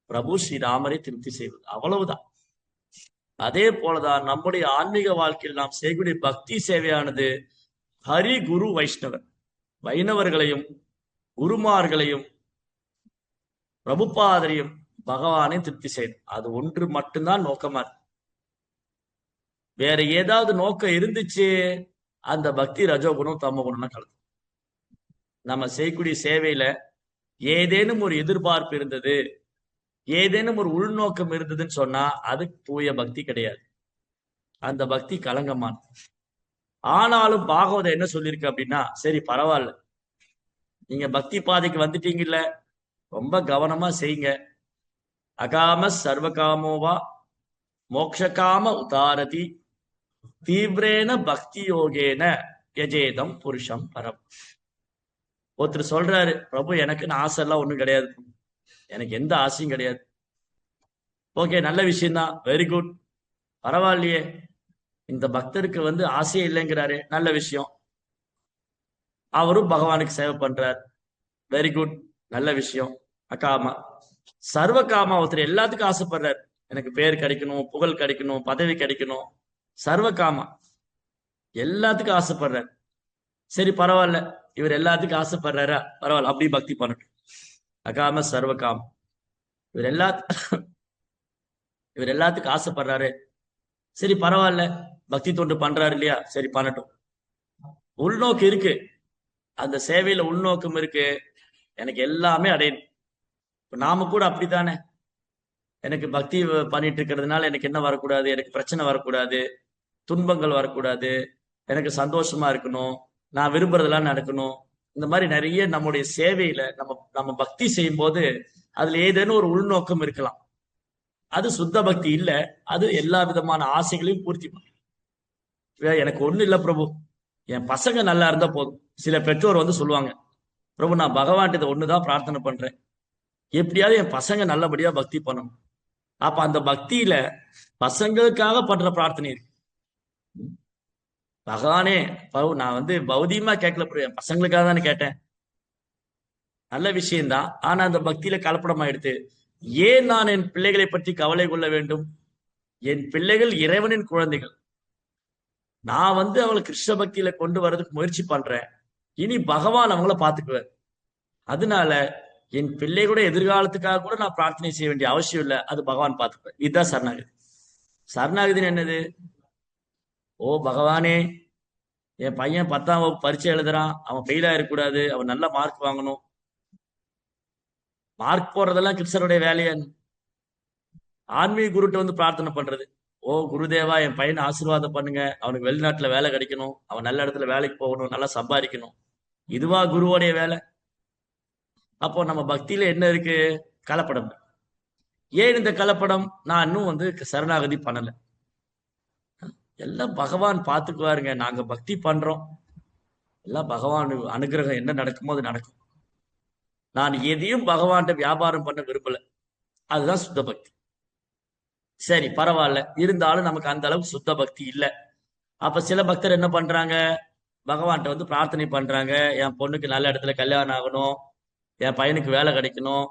பிரபு ஸ்ரீராமரை திருப்தி செய்வது, அவ்வளவுதான். அதே போலதான் நம்முடைய ஆன்மீக வாழ்க்கையில் நாம் செய்யக்கூடிய பக்தி சேவையானது ஹரி குரு வைஷ்ணவர், வைணவர்களையும் குருமார்களையும் பிரபுபாதரையும் பகவானை திருப்தி செய்யும். அது ஒன்று மட்டும்தான் நோக்கமா இருக்கு. வேற ஏதாவது நோக்கம் இருந்துச்சு, அந்த பக்தி ரஜோகுணம் தமோ குணம் கலந்து. நம்ம செய்யக்கூடிய சேவையில ஏதேனும் ஒரு எதிர்பார்ப்பு இருந்தது, ஏதேனும் ஒரு உள்நோக்கம் இருந்ததுன்னு சொன்னா அது தூய பக்தி கிடையாது, அந்த பக்தி கலங்கமான. ஆனாலும் பாகவதம் என்ன சொல்லியிருக்கு அப்படின்னா, சரி பரவாயில்ல, நீங்க பக்தி பாதைக்கு வந்துட்டீங்கல்ல, ரொம்ப கவனமா செய்யுங்க. அகாம சர்வகாமோவா மோக்ஷகாம உதாரதி தீவிரேன பக்தி யோகேன யஜேதம் புருஷம் பரம். ஒருத்தர் சொல்றாரு, பிரபு எனக்குன்னு ஆசை எல்லாம் ஒண்ணும் கிடையாது, எனக்கு எந்த ஆசையும் கிடையாது. ஓகே, நல்ல விஷயம்தான், வெரி குட், பரவாயில்லையே. இந்த பக்தருக்கு வந்து ஆசையே இல்லைங்கிறாரு, நல்ல விஷயம். அவரும் பகவானுக்கு சேவை பண்றார், வெரி குட், நல்ல விஷயம். அகாமா சர்வ காமா, ஒருத்தர் எல்லாத்துக்கும் ஆசைப்படுறார், எனக்கு பேர் கிடைக்கணும், புகழ் கிடைக்கணும், பதவி கிடைக்கணும். சர்வ காமா, எல்லாத்துக்கும் ஆசைப்படுறாரு. சரி பரவாயில்ல, இவர் எல்லாத்துக்கும் ஆசைப்படுறாரா, பரவாயில்ல, அப்படி பக்தி பண்ணட்டும். அகாம சர்வ காமம். இவர் எல்லா இவர் எல்லாத்துக்கும் ஆசைப்படுறாரு. சரி பரவாயில்ல, பக்தி தொண்டு பண்றாரு இல்லையா, சரி பண்ணட்டும். உள்நோக்கு இருக்கு, அந்த சேவையில உள்நோக்கம் இருக்கு, எனக்கு எல்லாமே அடையணும். இப்ப நாம கூட அப்படித்தானே, எனக்கு பக்தி பண்ணிட்டு இருக்கிறதுனால எனக்கு என்ன வரக்கூடாது, எனக்கு பிரச்சனை வரக்கூடாது, துன்பங்கள் வரக்கூடாது, எனக்கு சந்தோஷமா இருக்கணும், நான் விரும்புறதெல்லாம் நடக்கணும். இந்த மாதிரி நிறைய நம்முடைய சேவையில நம்ம நம்ம பக்தி செய்யும் போது அதுல ஏதேனும் ஒரு உள்நோக்கம் இருக்கலாம். அது சுத்த பக்தி இல்ல, அது எல்லா விதமான ஆசைகளையும் பூர்த்தி பண்ணும். எனக்கு ஒண்ணு இல்ல பிரபு, என் பசங்க நல்லா இருந்தா போதும். சில பெற்றோர் வந்து சொல்லுவாங்க, பிரபு நான் பகவான் இதை ஒண்ணுதான் பிரார்த்தனை பண்றேன், எப்படியாவது என் பசங்க நல்லபடியா பக்தி பண்ணணும். அப்ப அந்த பக்தியில பசங்களுக்காக பண்ற பிரார்த்தனை இருக்கு. பகவானே, பிரபு நான் வந்து பௌதிகமா கேட்கல பிரபு, என் பசங்களுக்காக தானே கேட்டேன். நல்ல விஷயம்தான், ஆனா அந்த பக்தியில கலப்படமாயிடுத்து. ஏன் நான் என் பிள்ளைகளை பற்றி கவலை கொள்ள வேண்டும்? என் பிள்ளைகள் இறைவனின் குழந்தைகள். நான் வந்து அவங்களை கிருஷ்ண பக்தியில கொண்டு வர்றதுக்கு முயற்சி பண்றேன். இனி பகவான் அவங்கள பாத்துக்குவார். அதனால என் பிள்ளைகளோட எதிர்காலத்துக்காக கூட நான் பிரார்த்தனை செய்ய வேண்டிய அவசியம் இல்லை, அது பகவான் பாத்துக்குவார். இதுதான் சரணாகதி. சரணாகதின்னு என்னது? ஓ பகவானே, என் பையன் 10ஆம் வகுப்பு பரீட்சை எழுதுறான், அவன் ஃபெயிலா இருக்கக்கூடாது, அவன் நல்ல மார்க் வாங்கணும். மார்க் போடுறதெல்லாம் கிருஷ்ணருடைய வேலையா? ஆன்மீக குருட்ட வந்து பிரார்த்தனை பண்றது, ஓ குருதேவா என் பையனை ஆசீர்வாதம் பண்ணுங்க, அவனுக்கு வெளிநாட்டுல வேலை கிடைக்கணும், அவன் நல்ல இடத்துல வேலைக்கு போகணும், நல்லா சம்பாதிக்கணும். இதுவா குருவோடைய வேலை? அப்போ நம்ம பக்தியில என்ன இருக்கு? கலப்படம். ஏன் இந்த கலப்படம்? நான் இன்னும் வந்து சரணாகதி பண்ணல. எல்லாம் பகவான் பார்த்துக்குவாருங்க, நாங்க பக்தி பண்றோம், எல்லாம் பகவான் அனுகிரகம் என்ன நடக்குமோ அது நடக்கும். நான் எதையும் பகவான்கிட்ட வியாபாரம் பண்ண விரும்பல, அதுதான் சுத்த பக்தி. சரி பரவாயில்ல, இருந்தாலும் நமக்கு அந்த அளவுக்கு சுத்த பக்தி இல்லை. அப்ப சில பக்தர் என்ன பண்றாங்க, பகவான்கிட்ட வந்து பிரார்த்தனை பண்றாங்க, என் பொண்ணுக்கு நல்ல இடத்துல கல்யாணம் ஆகணும், என் பையனுக்கு வேலை கிடைக்கணும்,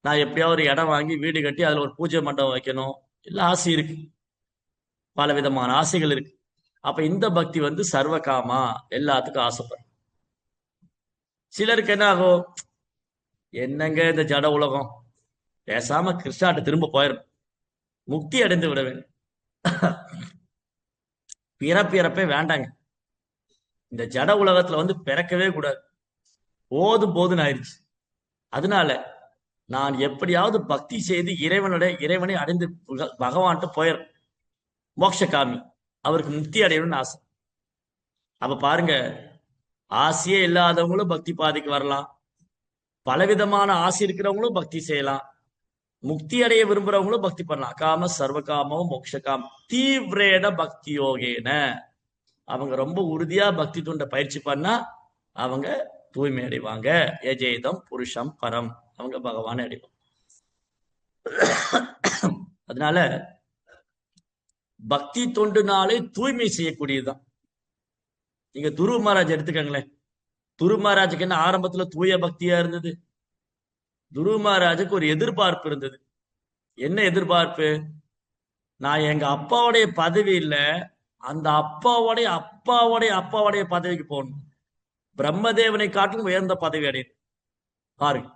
நான் எப்படியாவது ஒரு இடம் வாங்கி வீடு கட்டி அதுல ஒரு பூஜை மண்டபம் வைக்கணும், எல்லாம் ஆசை இருக்கு, பல விதமான ஆசைகள் இருக்கு. அப்ப இந்த பக்தி வந்து சர்வகாமா, எல்லாத்துக்கும் ஆசைப்படும். சிலருக்கு என்ன ஆகும், என்னங்க இந்த ஜட உலகம், பேசாம கிருஷ்ணாட்ட திரும்ப போயிடும், முக்தி அடைந்து விட வேண்டும், பிறப்பிறப்பே வேண்டாங்க, இந்த ஜட உலகத்துல வந்து பிறக்கவே கூடாது, போதும் போதுன்னு ஆயிடுச்சு. அதனால நான் எப்படியாவது பக்தி செய்து இறைவனை அடைந்து பகவான்கிட்ட போயிடும், மோட்சகாமி, அவருக்கு முக்தி அடையணும்னு ஆசை. அப்ப பாருங்க, ஆசையே இல்லாதவங்களும் பக்தி பாதைக்கு வரலாம், பலவிதமான ஆசை இருக்கிறவங்களும் பக்தி செய்யலாம், முக்தி அடைய விரும்புறவங்களும் பக்தி பண்ணலாம். காம சர்வகாமம் மோட்சகாம் தீவிரேட பக்தி யோகேன, அவங்க ரொம்ப உறுதியா பக்தி தொண்ட பயிற்சி பண்ணா அவங்க தூய்மை அடைவாங்க. எஜேதம் புருஷம் பரம், அவங்க பகவானை அடைவாங்க. அதனால பக்தி தொண்டுனாலே தூய்மை செய்யக்கூடியதுதான். நீங்க துருவ மகாராஜ் எடுத்துக்கங்களேன், துருவ மகாராஜுக்கு என்ன ஆரம்பத்துல தூய பக்தியா இருந்தது? துருவ மகாராஜுக்கு ஒரு எதிர்பார்ப்பு இருந்தது. என்ன எதிர்பார்ப்பு? நான் எங்க அப்பாவுடைய பதவி இல்ல, அந்த அப்பாவுடைய அப்பாவுடைய அப்பாவுடைய பதவிக்கு போகணும், பிரம்மதேவனை காட்டிலும் உயர்ந்த பதவி அடையணும். பாருங்க,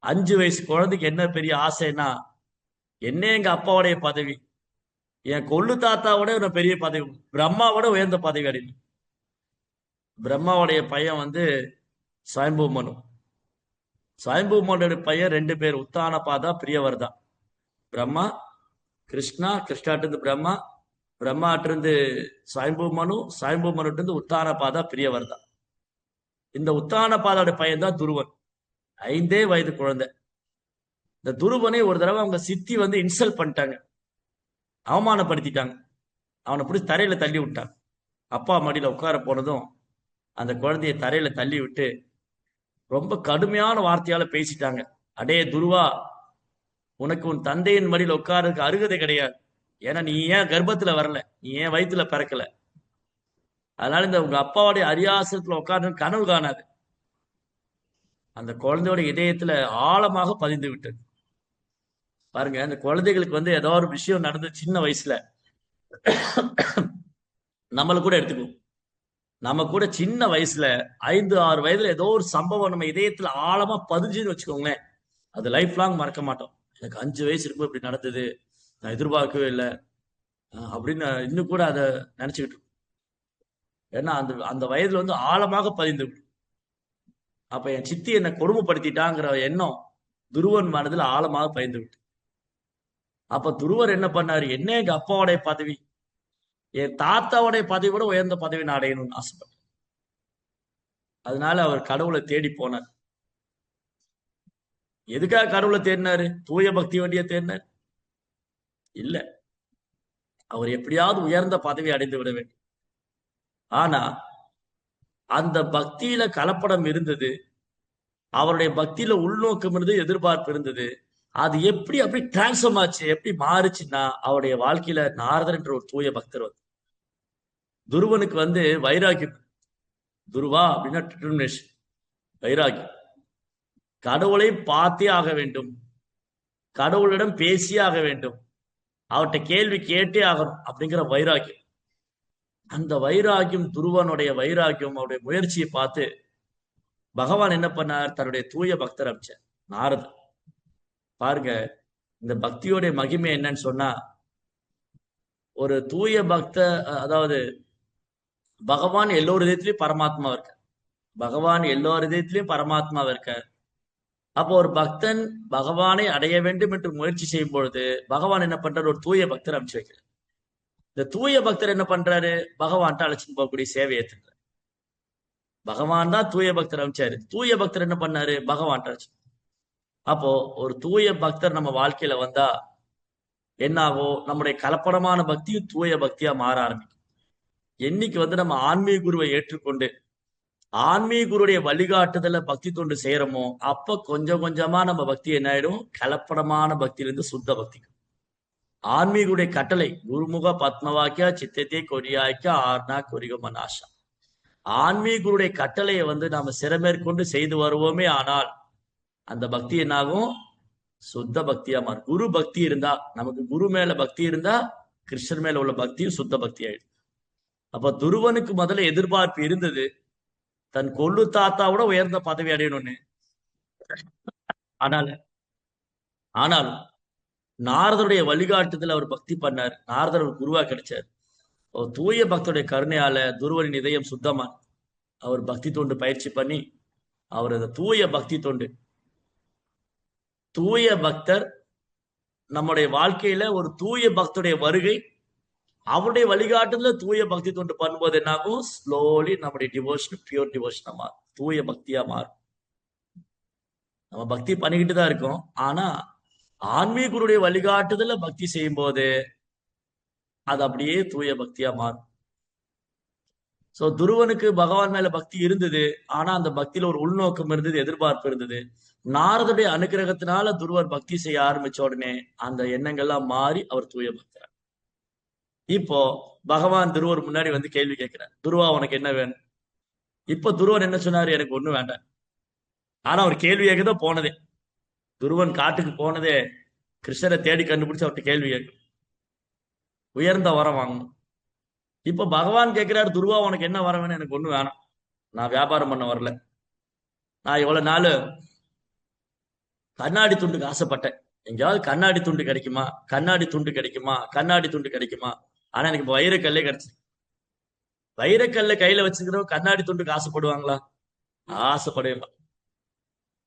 5 வயசு குழந்தைக்கு என்ன பெரிய ஆசைன்னா, என்ன எங்க அப்பாவுடைய பதவி, என் கொள்ளு தாத்தாவோட ஒரு பெரிய பதவி, பிரம்மாவோட உயர்ந்த பதவி அடையணும். பிரம்மாவுடைய பையன் வந்து சுயம்பு மனு. சுயம்பு மனுடைய பையன் 2 பேர், உத்தான பாதா பிரியவர்தா. பிரம்மா கிருஷ்ணா, கிருஷ்ணாட்டு இருந்து பிரம்மா, பிரம்மாட்டு இருந்து சுயம்பு மனு, சுயம்பு மனுட்டு இருந்து உத்தான பாதா பிரியவர்தா. இந்த உத்தான பாதாவுடைய பையன் தான் துருவன், 5 வயது குழந்தை. இந்த துருவனை ஒரு தடவை அவங்க சித்தி வந்து இன்சல்ட் பண்ணிட்டாங்க, அவமானப்படுத்திட்டாங்க, அவனை பிடிச்சி தரையில தள்ளி விட்டாங்க. அப்பா மடியில உட்கார போனதும் அந்த குழந்தைய தரையில தள்ளி விட்டு ரொம்ப கடுமையான வார்த்தையால பேசிட்டாங்க. அடே துருவா, உனக்கு உன் தந்தையின் மடியில உட்கார்றதுக்கு அருகதை கிடையாது, ஏன்னா நீ ஏன் கர்ப்பத்துல வரல, நீ ஏன் வயிற்றுல பிறக்கல, அதனால இந்த உங்க அப்பாவுடைய அரியாசனத்துல உட்கார்ந்து கனவு காணாது. அந்த குழந்தையோட இதயத்துல ஆழமாக பதிந்து விட்டது. பாருங்க, இந்த குழந்தைகளுக்கு வந்து ஏதோ ஒரு விஷயம் நடந்து சின்ன வயசுல நம்மள கூட எடுத்துக்குவோம். நம்ம கூட சின்ன வயசுல 5, 6 வயதுல ஏதோ ஒரு சம்பவம் நம்ம இதயத்துல ஆழமா பதிஞ்சுன்னு வச்சுக்கோங்களேன். அது லைஃப் லாங் மறக்க மாட்டோம். எனக்கு 5 வயசு இருக்கும் இப்படி நடந்தது, நான் எதிர்பார்க்கவே இல்லை அப்படின்னு இன்னும் கூட அதை நினைச்சுக்கிட்டு இருக்கோம். ஏன்னா அந்த அந்த வயதுல வந்து ஆழமாக பதிந்து விடும். அப்ப என் சித்தி என்னை கொடுமைப்படுத்திட்டாங்கிற எண்ணம் துருவன் மனதில் ஆழமாக பதிந்து விட்டு, அப்ப துருவர் என்ன பண்ணாரு, என்ன எங்க அப்பாவுடைய பதவி, என் தாத்தாவுடைய பதவி விட உயர்ந்த பதவி நான் அடையணும்னு ஆசைப்பட்டேன். அதனால அவர் கடவுளை தேடி போனார். எதுக்காக கடவுளை தேடினாரு? தூய பக்தி வண்டியை தேடினார் இல்ல, அவர் எப்படியாவது உயர்ந்த பதவி அடைந்து விட வேண்டும். ஆனா அந்த பக்தியில கலப்படம் இருந்தது, அவருடைய பக்தியில உள்நோக்கம் இருந்தது, எதிர்பார்ப்பு இருந்தது. அது எப்படி அப்படி டிரான்ஸ்ஃபார்ம் ஆச்சு, எப்படி மாறுச்சுன்னா, அவருடைய வாழ்க்கையில நாரதர் என்ற ஒரு தூய பக்தர் வந்து, துருவனுக்கு வந்து வைராக்கியம். துருவா அப்படின்னா டிட்டர்மினேஷன், வைராக்கியம். கடவுளை பார்த்தே ஆக வேண்டும், கடவுளிடம் பேசியே ஆக வேண்டும், அவர்கிட்ட கேள்வி கேட்டே ஆகணும் அப்படிங்கிற வைராக்கியம். அந்த வைராக்கியம், துருவனுடைய வைராக்கியம், அவருடைய முயற்சியை பார்த்து பகவான் என்ன பண்ணார், தன்னுடைய தூய பக்தர் அமைச்சார், நாரதர். பாருங்க, இந்த பக்தியோடைய மகிமை என்னன்னு சொன்னா, ஒரு தூய பக்த, அதாவது பகவான் எல்லோரு இதயத்திலையும் பரமாத்மா இருக்க, பகவான் எல்லோரு இதயத்திலையும் பரமாத்மா இருக்க. அப்போ ஒரு பக்தன் பகவானை அடைய வேண்டும் என்று முயற்சி செய்யும் பொழுது பகவான் என்ன பண்றாரு, ஒரு தூய பக்தர் அமைச்சு வைக்கிறார். இந்த தூய பக்தர் என்ன பண்றாரு, பகவான்கிட்ட அழைச்சிட்டு போகக்கூடிய சேவை ஏற்றுக்கிறார். பகவான் தான் தூய பக்தர் அமைச்சாரு, தூய பக்தர் என்ன பண்ணாரு, பகவான்கிட்ட அழைச்சு. அப்போ ஒரு தூய பக்தர் நம்ம வாழ்க்கையில வந்தா என்னாவோ, நம்முடைய கலப்படமான பக்தி தூய பக்தியா மாற ஆரம்பிக்கும். என்னைக்கு வந்து நம்ம ஆன்மீக குருவை ஏற்றுக்கொண்டு ஆன்மீக குருடைய வழிகாட்டுதல பக்தி தொண்டு செய்யறோமோ, அப்ப கொஞ்சம் கொஞ்சமா நம்ம பக்தி என்ன ஆயிடும், கலப்படமான பக்தியிலிருந்து சுத்த பக்தி. ஆன்மீகுடைய கட்டளை குருமுக பத்மவாக்கியா சித்தத்தை கொரியாய்க்கா ஆர்னா கொரிகம நாஷா. ஆன்மீகுடைய கட்டளையை வந்து நாம சிறமேற்கொண்டு செய்து வருவோமே, ஆனால் அந்த பக்தி என்னாகும், சுத்த பக்தியா மாறும். குரு பக்தி இருந்தா, நமக்கு குரு மேல பக்தி இருந்தா கிருஷ்ணர் மேல உள்ள பக்தியும் சுத்த பக்தி ஆயிடும். அப்ப துருவனுக்கு முதல்ல எதிர்பார்ப்பு இருந்தது, தன் கொள்ளு தாத்தாவோட உயர்ந்த பதவி அடையணும்னு. ஆனால் ஆனாலும் நாரதருடைய வழிகாட்டுதல் அவர் பக்தி பண்ணார், நாரதர் ஒரு குருவா கிடைச்சார். தூய பக்தருடைய கருணையால துருவனின் இதயம் சுத்தமா அவர் பக்தி தொண்டு பயிற்சி பண்ணி, அவர் அந்த தூய பக்தி தொண்டு, தூய பக்தர் நம்முடைய வாழ்க்கையில ஒரு தூய பக்தருடைய வருகை, அவருடைய வழிகாட்டுதல தூய பக்தி தொண்டு பண்ணும்போது என்னாகும், ஸ்லோலி நம்முடைய டிவோஷன் பியூர் டிவோஷனா மாறும், தூய பக்தியா மாறும். நம்ம பக்தி பண்ணிக்கிட்டு தான் இருக்கோம், ஆனா ஆன்மீகருடைய வழிகாட்டுதல பக்தி செய்யும் போது அது அப்படியே தூய பக்தியா மாறும். சோ துருவனுக்கு பகவான் மேல பக்தி இருந்தது, ஆனா அந்த பக்தியில ஒரு உள்நோக்கம் இருந்தது, எதிர்பார்ப்பு இருந்தது. நாரதுடைய அனுகிரகத்தினால துருவர் பக்தி செய்ய ஆரம்பிச்ச உடனே அந்த எண்ணங்கள்லாம் மாறி அவர் தூய பக்தர். இப்போ பகவான் துருவர் முன்னாடி வந்து கேள்வி கேட்கிறார், துருவா உனக்கு என்ன வேணும்? இப்ப துருவன் என்ன சொன்னாரு, எனக்கு ஒண்ணும் வேண்டாம். ஆனா அவர் கேள்வி கேட்கதான் போனதே, துருவன் காட்டுக்கு போனதே கிருஷ்ணரை தேடி கண்டுபிடிச்சு அவர்கிட்ட கேள்வி கேட்கும், உயர்ந்த வரம் வாங்கணும். இப்ப பகவான் கேட்கிறாரு, துருவா உனக்கு என்ன வர வேணும்? எனக்கு ஒண்ணு வேணாம், நான் வியாபாரம் பண்ண வரல, நான் இவ்வளவு நாள் கண்ணாடி துண்டுக்கு ஆசைப்பட்டேன், எங்கேயாவது கண்ணாடி துண்டு கிடைக்குமா, கண்ணாடி துண்டு கிடைக்குமா, கண்ணாடி துண்டு கிடைக்குமா. ஆனா எனக்கு இப்ப வைரக்கல்லே கிடைச்சு. வைரக்கல்ல கையில வச்சுக்கிறோம், கண்ணாடி துண்டுக்கு ஆசைப்படுவாங்களா? ஆசைப்படவே.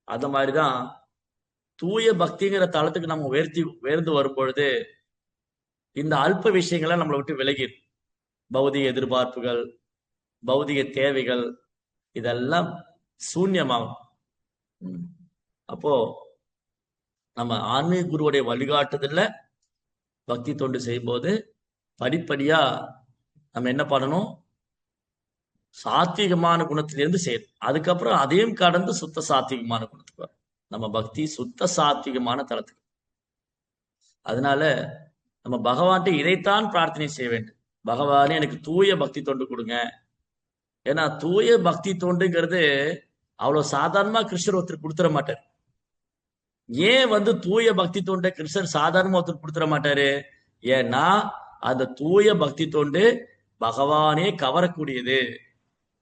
அந்த மாதிரிதான் தூய பக்திங்கிற தளத்துக்கு நம்ம உயர்ந்து வரும் பொழுது இந்த அல்ப விஷயங்களை நம்மளை விட்டு விலகிடும். பௌதிக எதிர்பார்ப்புகள், பௌதிக தேவைகள், இதெல்லாம் சூன்யமாகும். அப்போ நம்ம ஆன்மீக குருவுடைய வழிகாட்டுதல்ல பக்தி தொண்டு செய்யும் போது படிப்படியா நம்ம என்ன பண்ணணும், சாத்வீகமான குணத்திலிருந்து செய்யணும். அதுக்கப்புறம் அதையும் கடந்து சுத்த சாத்வீகமான குணத்துக்கு வரும். நம்ம பக்தி சுத்த சாத்வீகமான தளத்துக்கு. அதனால நம்ம பகவான்கிட்ட இதைத்தான் பிரார்த்தனை செய்ய வேண்டும், பகவானே எனக்கு தூய பக்தி தொண்டு கொடுங்க. ஏன்னா தூய பக்தி தொண்டுங்கிறது அவ்வளவு சாதாரணமா கிருஷ்ணர் ஒருத்தர் கொடுத்துட மாட்டார். ஏன் தூய பக்தி தொண்டை கிருஷ்ணர் சாதாரண ஒருத்தர் கொடுத்துட மாட்டாரு? ஏன்னா அந்த தூய பக்தி தொண்டு பகவானே கவரக்கூடியது,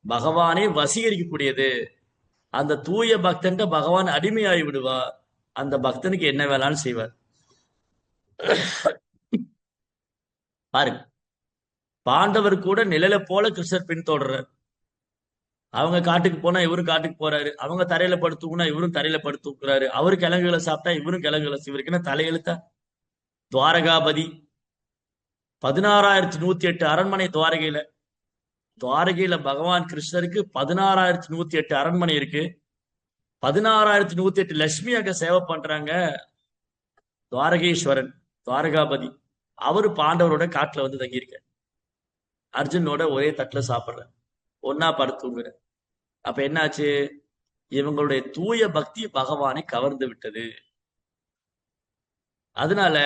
பகவானே வசீகரிக்கக்கூடியது. அந்த தூய பக்தன் பகவான் அடிமையாகி விடுவார். அந்த பக்தனுக்கு என்ன வேளான்னு செய்வார். பாருங்க, பாண்டவர் கூட நிழலை போல கிருஷ்ணர் பின்தொடர்றார். அவங்க காட்டுக்கு போனா இவரும் காட்டுக்கு போறாரு, அவங்க தரையில படுத்துக்குனா இவரும் தரையில படுத்துக்கிறாரு, அவரு கிழங்குகளை சாப்பிட்டா இவரும் கிழங்குகளை. இவருக்கு என்ன தலையெழுத்தா? துவாரகாபதி 16,108 அரண்மனை துவாரகையில. துவாரகையில பகவான் கிருஷ்ணருக்கு 16,108 அரண்மனை இருக்கு. 16,108 லட்சுமி அங்க சேவை பண்றாங்க. துவாரகேஸ்வரன் துவாரகாபதி அவரு பாண்டவரோட காட்டுல தங்கியிருக்க. அர்ஜுனோட ஒரே தட்டுல சாப்பிடுற, ஒன்னா படுத்துங்கிற. அப்ப என்னாச்சு? இவங்களுடைய தூய பக்தி பகவானை கவர்ந்து விட்டது. அதனால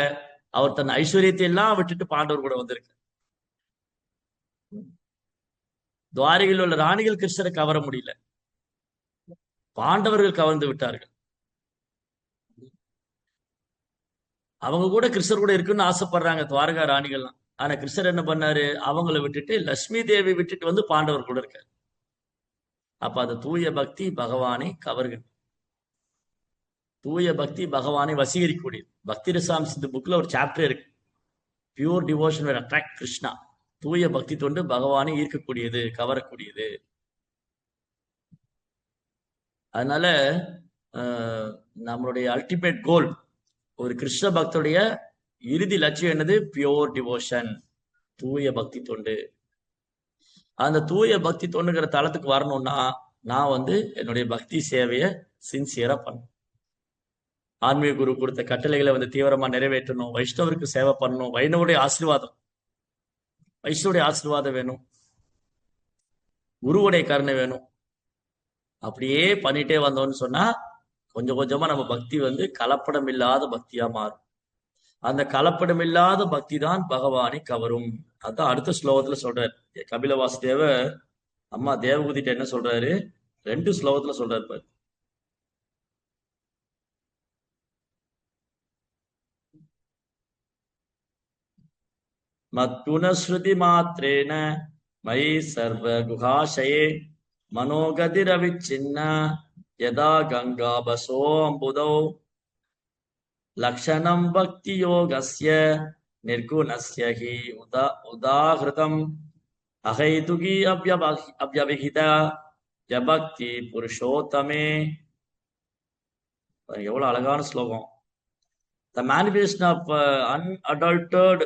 அவர் தன் ஐஸ்வர்யத்தை எல்லாம் விட்டுட்டு பாண்டவர் கூட வந்திருக்கு. துவாரகையில் உள்ள ராணிகள் கிருஷ்ணரை கவர முடியல, பாண்டவர்கள் கவர்ந்து விட்டார்கள். அவங்க கூட கிருஷ்ணர் கூட இருக்குன்னு ஆசைப்படுறாங்க துவாரகா ராணிகள்லாம். ஆனா கிருஷ்ணர் என்ன பண்ணாரு? அவங்களை விட்டுட்டு லட்சுமி தேவி விட்டுட்டு பாண்டவர் கூட இருக்காரு. அப்ப அந்த தூய பக்தி பகவானை கவர்கிறது. தூய பக்தி பகவானை வசீகரிக்கக்கூடியது. பக்தி ரசாம்ஸ் இந்த புக்ல ஒரு சாப்டர் இருக்கு, pure devotion will attract Krishna. தூய பக்தி தொண்டு பகவானை ஈர்க்கக்கூடியது, கவரக்கூடியது. அதனால நம்மளுடைய அல்டிமேட் கோல், ஒரு கிருஷ்ண பக்தருடைய இறுதி லட்சியம் என்னது? பியோர் டிவோஷன், தூய பக்தி தொண்டு. அந்த தூய பக்தி தொண்டுங்கிற தளத்துக்கு வரணும்னா நான் என்னுடைய பக்தி சேவையை சின்சியரா பண்ணணும். ஆன்மீக குரு கொடுத்த கட்டளைகளை தீவிரமா நிறைவேற்றணும். வைஷ்ணவருக்கு சேவை பண்ணணும். வைணவருடைய ஆசீர்வாதம், வைஷ்ணவுடைய ஆசீர்வாதம் வேணும், குருவுடைய கருணை வேணும். அப்படியே பண்ணிட்டே வந்தோம்னு சொன்னா கொஞ்சம் கொஞ்சமா நம்ம பக்தி கலப்படம் இல்லாத பக்தியா மாறும். அந்த கலப்படம் இல்லாத பக்தி தான் பகவானை கவரும். அதான் அடுத்த ஸ்லோகத்துல சொல்றாரு கபில வாசுதேவர். அம்மா தேவகுதிட்ட என்ன சொல்றாரு? 2 ஸ்லோகத்துல சொல்றாரு பாரு. மத்குணஸ்ருதி மாத்ரேன மயி சர்வ குஹாஷயே மனோகதிரவிச்சின்ன யதா கங்காபசோ அம்புதோ லக்ஷணம் பக்தி யோகஸ்ய நிர்குணஸ்ய ஹி உதாஹிருதம் அஹைதுகி அவ்யவஹித ஜபக்தி புருஷோத்தமே. எவ்வளவு அழகான ஸ்லோகம். The manifestation of unadulterated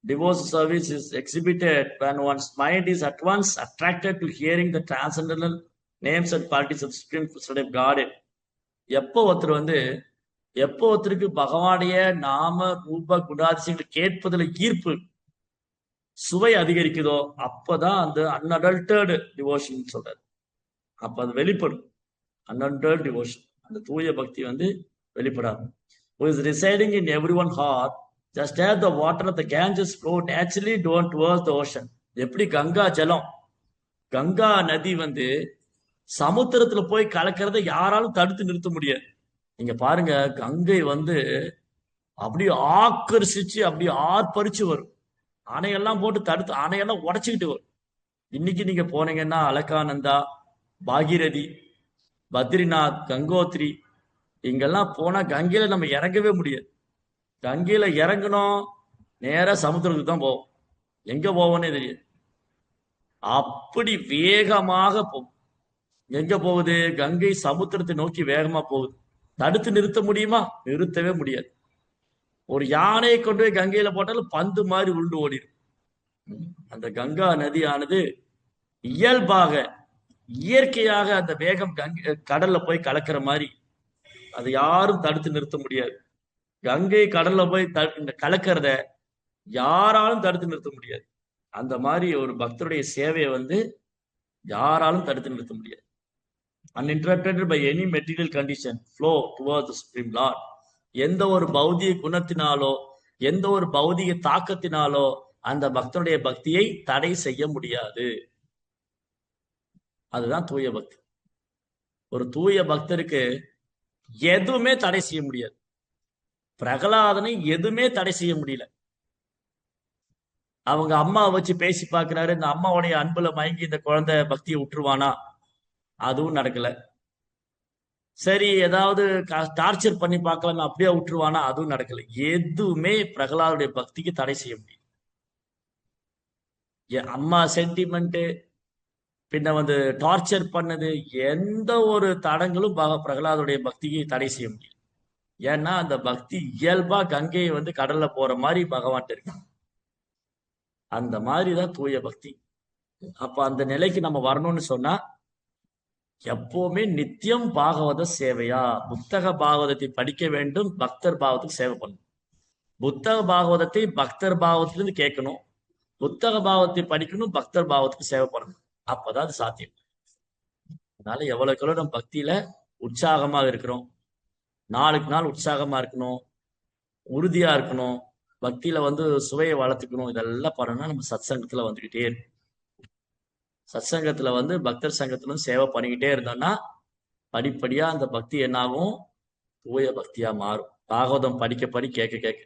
devotional service is exhibited when one's mind is at once attracted to hearing the transcendental names and qualities of the Supreme Personality of Godhead. எப்போ ஒருத்தருக்கு பகவானுடைய நாம ரூப குணாதிசயங்களை கேட்பதில் ஈர்ப்பு, சுவை அதிகரிக்குதோ அப்பதான் அந்த அன்அடல்டர்டு டிவோஷன் சொல்றாரு. அப்ப அது வெளிப்படும். அன்அடல்டர்டு டிவோஷன், அந்த தூய பக்தி வெளிப்படாது. Who is residing in everyone's heart, just as the water of the Ganges flow naturally down towards the ocean. எப்படி கங்கா ஜலம், கங்கா நதி சமுத்திரத்துல போய் கலக்கிறத யாராலும் தடுத்து நிறுத்த முடியாது. நீங்க பாருங்க, கங்கை அப்படியே ஆக்கர்ஷிச்சு அப்படியே ஆர்ப்பரிச்சு வரும். அணையெல்லாம் போட்டு தடுத்து அணையெல்லாம் உடைச்சுக்கிட்டு வரும். இன்னைக்கு நீங்க போனீங்கன்னா அலகானந்தா, பாகீரதி, பத்ரிநாத், கங்கோத்ரி இங்கெல்லாம் போனா கங்கையில நம்ம இறங்கவே முடியாது. கங்கையில இறங்கணும் நேரா சமுத்திரத்துக்கு தான் போவோம். எங்க போவோன்னே தெரியாது, அப்படி வேகமாக போகும். எங்க போகுது? கங்கை சமுத்திரத்தை நோக்கி வேகமா போகுது. தடுத்து நிறுத்த முடியுமா? நிறுத்தவே முடியாது. ஒரு யானையை கொண்டு போய் கங்கையில போட்டாலும் பந்து மாதிரி உருண்டு ஓடிடும். அந்த கங்கா நதியானது இயல்பாக இயற்கையாக அந்த வேகம் கடல்ல போய் கலக்கிற மாதிரி அது யாரும் தடுத்து நிறுத்த முடியாது. கங்கை கடல்ல போய் கலக்கிறத யாராலும் தடுத்து நிறுத்த முடியாது. அந்த மாதிரி ஒரு பக்தருடைய சேவையை யாராலும் தடுத்து நிறுத்த முடியாது. uninterrupted by any material condition flow towards the Supreme Lord. எந்த ஒரு பௌதிக குணத்தினாலோ எந்த ஒரு பௌதிக தாக்கத்தினாலோ அந்த பக்தனுடைய பக்தியை தடை செய்ய முடியாது. அதுதான் தூய பக்தி. ஒரு தூய பக்தருக்கு எதுவுமே தடை செய்ய முடியாது. பிரகலாதனை எதுவுமே தடை செய்ய முடியல. அவங்க அம்மா வச்சு பேசி பார்க்கிறாரு. இந்த அம்மாவுடைய அன்புல மயங்கி இந்த குழந்தை பக்தியை விட்டுருவானா? அதுவும் நடக்கல. சரி, ஏதாவது டார்ச்சர் பண்ணி பார்க்கலாம் அப்படியே விட்டுருவானா? அதுவும் நடக்கல. எதுவுமே பிரகலாதுடைய பக்திக்கு தடை செய்ய முடியும். அம்மா சென்டிமெண்ட் பின்ன டார்ச்சர் பண்ணது, எந்த ஒரு தடங்களும் பிரகலாதுடைய பக்திக்கு தடை செய்ய முடியும். ஏன்னா அந்த பக்தி இயல்பா கங்கையை கடல்ல போற மாதிரி பகவான் இருக்கு. அந்த மாதிரிதான் தூய பக்தி. அப்ப அந்த நிலைக்கு நம்ம வரணும்னு சொன்னா எப்பவுமே நித்தியம் பாகவத சேவையா, புத்தக பாகவதத்தை படிக்க வேண்டும், பக்தர் பாகவத்துக்கு சேவை பண்ணணும். புத்தக பாகவதத்தை பக்தர் பாகவத்திலிருந்து கேட்கணும், புத்தக பாகவத்தை படிக்கணும், பக்தர் பாகவத்துக்கு சேவை பண்ணணும். அப்பதான் அது சாத்தியம். அதனால எவ்வளவுக்கு நம்ம பக்தியில உற்சாகமா இருக்கிறோம், நாளுக்கு நாள் உற்சாகமா இருக்கணும், உறுதியா இருக்கணும், பக்தியில சுவையை வளர்த்துக்கணும். இதெல்லாம் பண்ணணும்னா நம்ம சத் சங்கத்துல வந்துகிட்டே இருக்கும். சத் சங்கத்துல பக்தர் சங்கத்துல சேவை பண்ணிக்கிட்டே இருந்தோம்னா படிப்படியா அந்த பக்தி என்னாகும்? தூய பக்தியா மாறும். பாகவதம் படிக்க படி கேட்க கேட்க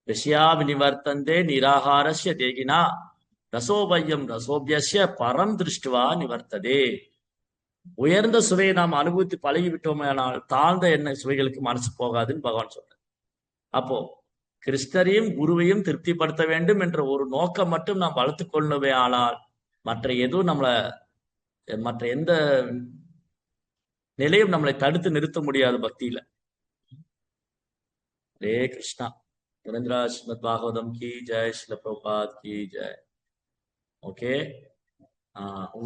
விஷயாபி நிவர்த்தந்தே நிராகாரஸ்ய தேகினா ரசோபயம் ரசோபியஸ்ய பரம் திருஷ்டுவா நிவர்த்ததே. உயர்ந்த சுவையை நாம் அனுபவித்து பழகி விட்டோமேனால் தாழ்ந்த எண்ணெய் சுவைகளுக்கு மனசு போகாதுன்னு பகவான் சொல்ற. அப்போ கிருஷ்ணரையும் குருவையும் திருப்திப்படுத்த வேண்டும் என்ற ஒரு நோக்கம் மட்டும் நாம் வளர்த்து கொள்ளவே. ஆனால் மற்ற எதுவும் மற்ற எந்த நிலையும் நம்மளை தடுத்து நிறுத்த முடியாது பக்தியில. ஹரே கிருஷ்ணா. நரேந்திரா ஸ்ரீமத் பாகவதம் கி ஜெய், ஸ்ரீல பிரபுபாத் கி ஜெய். ஓகே. உங்களுக்கு